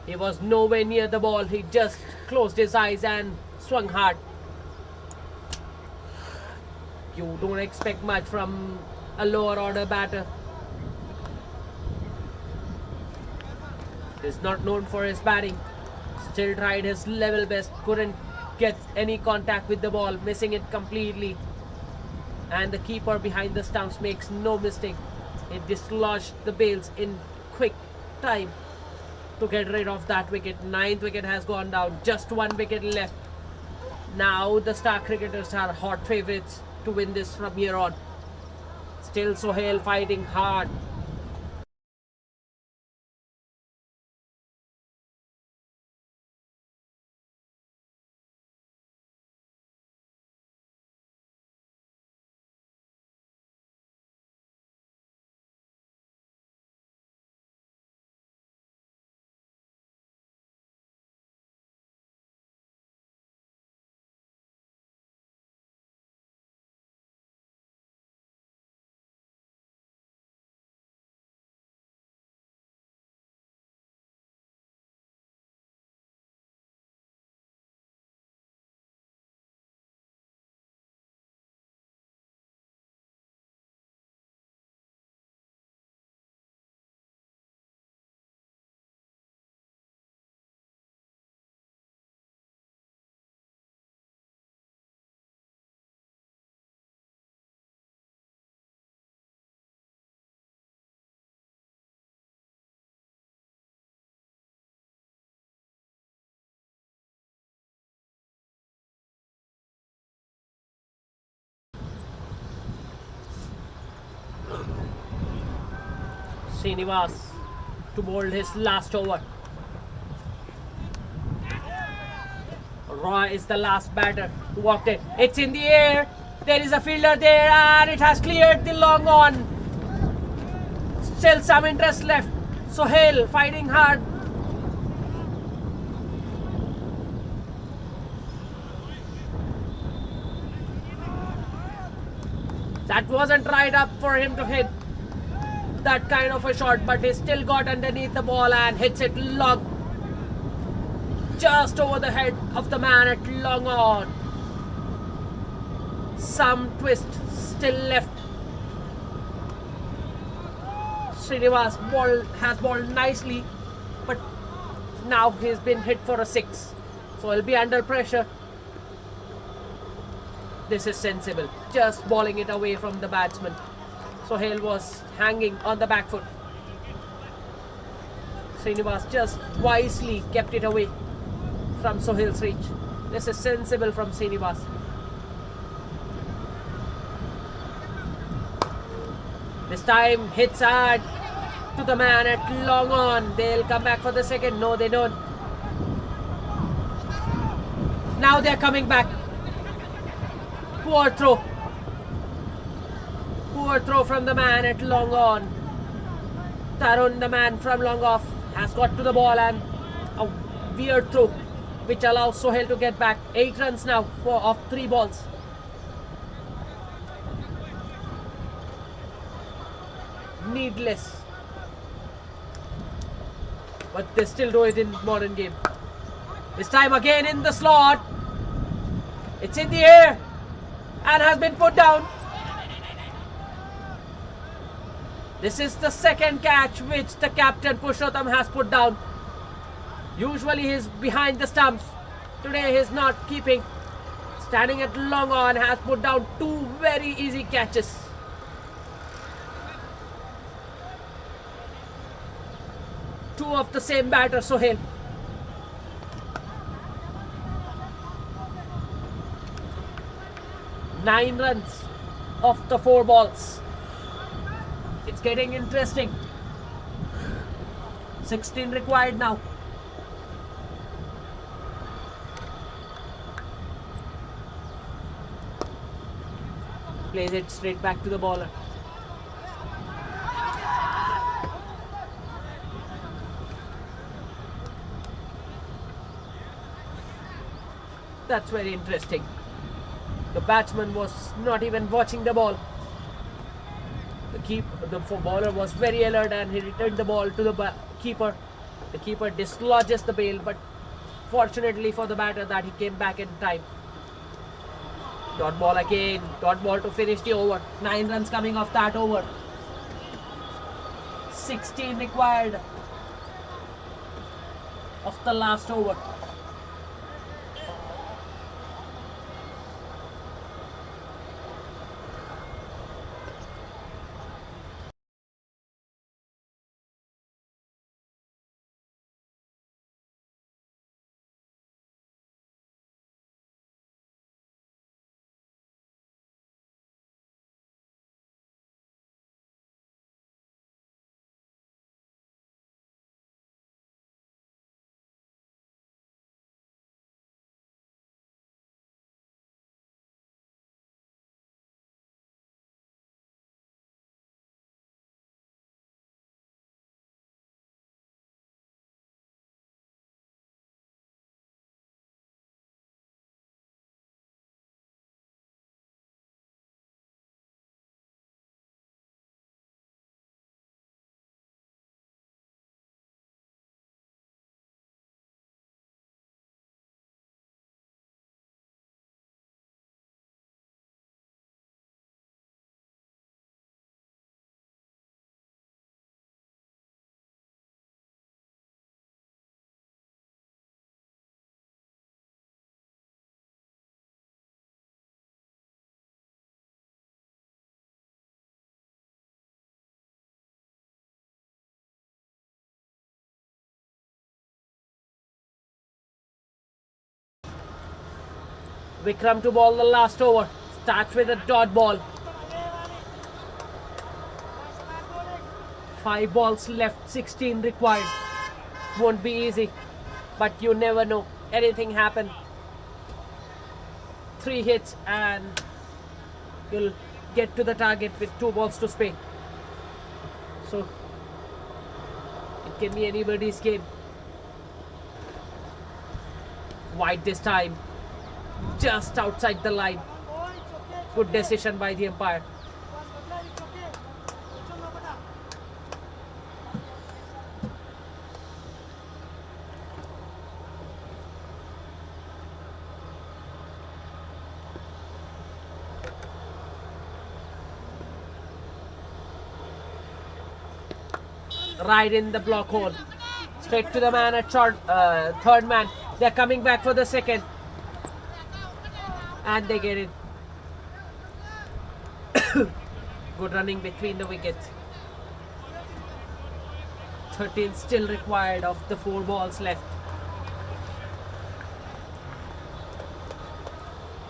He was nowhere near the ball. He just closed his eyes and swung hard. You don't expect much from a lower order batter. Is not known for his batting. Still tried his level best, couldn't get any contact with the ball, missing it completely. And the keeper behind the stumps makes no mistake. It dislodged the bails in quick time to get rid of that wicket. 9th wicket has gone down, just 1 wicket left. Now the star cricketers are hot favourites to win this from here on. Still Sohail fighting hard. Srinivas to bowl his last over. Roy is the last batter who walked it. It's in the air. There is a fielder there, and it has cleared the long on. Still some interest left. Sohail fighting hard. That wasn't right up for him to hit that kind of a shot, but he still got underneath the ball and hits it long, just over the head of the man at long on. Some twist still left. Srinivas has bowled nicely, but now he's been hit for a 6, so he'll be under pressure. This is sensible, just bowling it away from the batsman. Sohail was hanging on the back foot. Srinivas just wisely kept it away. from Sohail's reach. This is sensible from Srinivas. This time hits hard to the man at long on. They'll come back for the second. No, they don't. Now they're coming back. Poor throw. Poor throw from the man at long on. Tarun, the man from long off, has got to the ball and a weird throw which allows Sohail to get back. 8 runs now off 3 balls. Needless. But they still do it in modern game. This time again in the slot. It's in the air and has been put down. This is the second catch which the captain Purushottam has put down. Usually he's behind the stumps. Today he's not keeping. Standing at long on, has put down 2 very easy catches. Two of the same batter, Sohail. Nine runs off the 4 balls. It's getting interesting. 16 required now. Plays it straight back to the bowler. That's very interesting. The batsman was not even watching the ball. The bowler was very alert and he returned the ball to the keeper. The keeper dislodges the bail, but fortunately for the batter that he came back in time. Dot ball again. Dot ball to finish the over. 9 runs coming off that over. 16 required of the last over. Vikram to ball the last over. Starts with a dot ball. 5 balls left, 16 required. Won't be easy, but you never know. Anything happen. 3 hits and you'll get to the target with 2 balls to spare. So it can be anybody's game. Wide this time. Just outside the line. Good decision by the umpire. Right in the block hole. Straight to the man at short, third man. They're coming back for the second. And they get it. Good running between the wickets. 13 still required of the 4 balls left.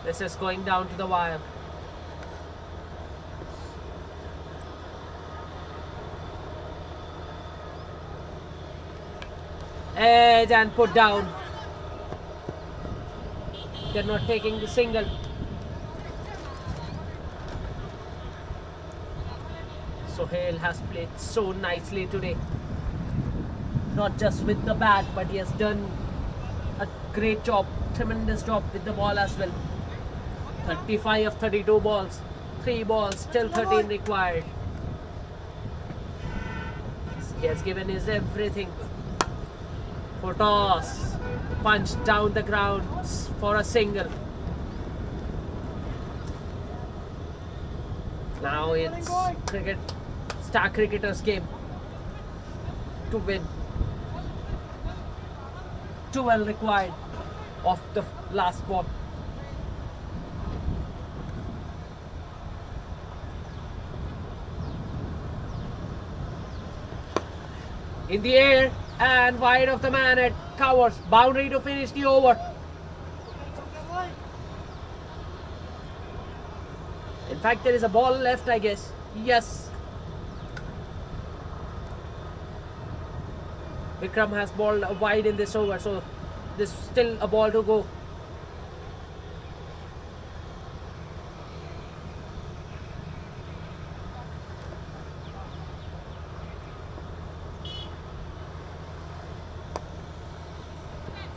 This is going down to the wire. Edge and put down. They're not taking the single. Sohail has played so nicely today. Not just with the bat, but he has done a great job, tremendous job with the ball as well. 35 of 32 balls, 3 balls, still 13 required. He has given his everything. For toss, punched down the ground for a single. Now it's Star Cricketers game to win. 12 required of the last ball. In the air and wide of the man, it covers. Boundary to finish the over. In fact, there is a ball left, I guess. Yes. Vikram has ball wide in this over, so there's still a ball to go.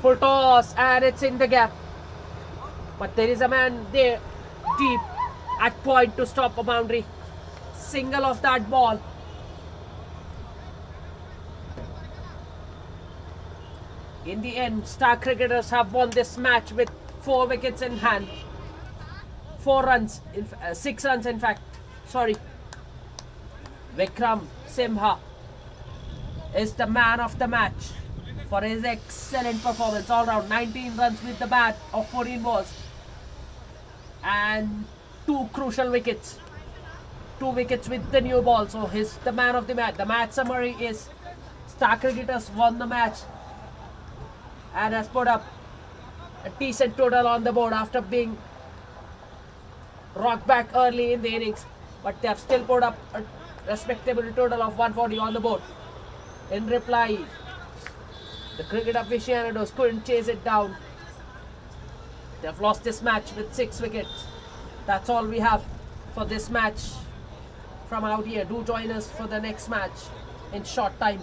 Full toss and it's in the gap. But there is a man there deep at point to stop a boundary. Single of that ball. In the end, Star Cricketers have won this match with 4 wickets in hand. 4 runs, 6 runs in fact. Sorry. Vikram Simha is the man of the match for his excellent performance all round. 19 runs with the bat of 14 balls. And 2 crucial wickets. 2 wickets with the new ball. So he's the man of the match. The match summary is Star Cricketers won the match and has put up a decent total on the board after being rocked back early in the innings. But they have still put up a respectable total of 140 on the board. In reply, the cricket aficionados couldn't chase it down. They have lost this match with 6 wickets. That's all we have for this match from out here. Do join us for the next match in short time.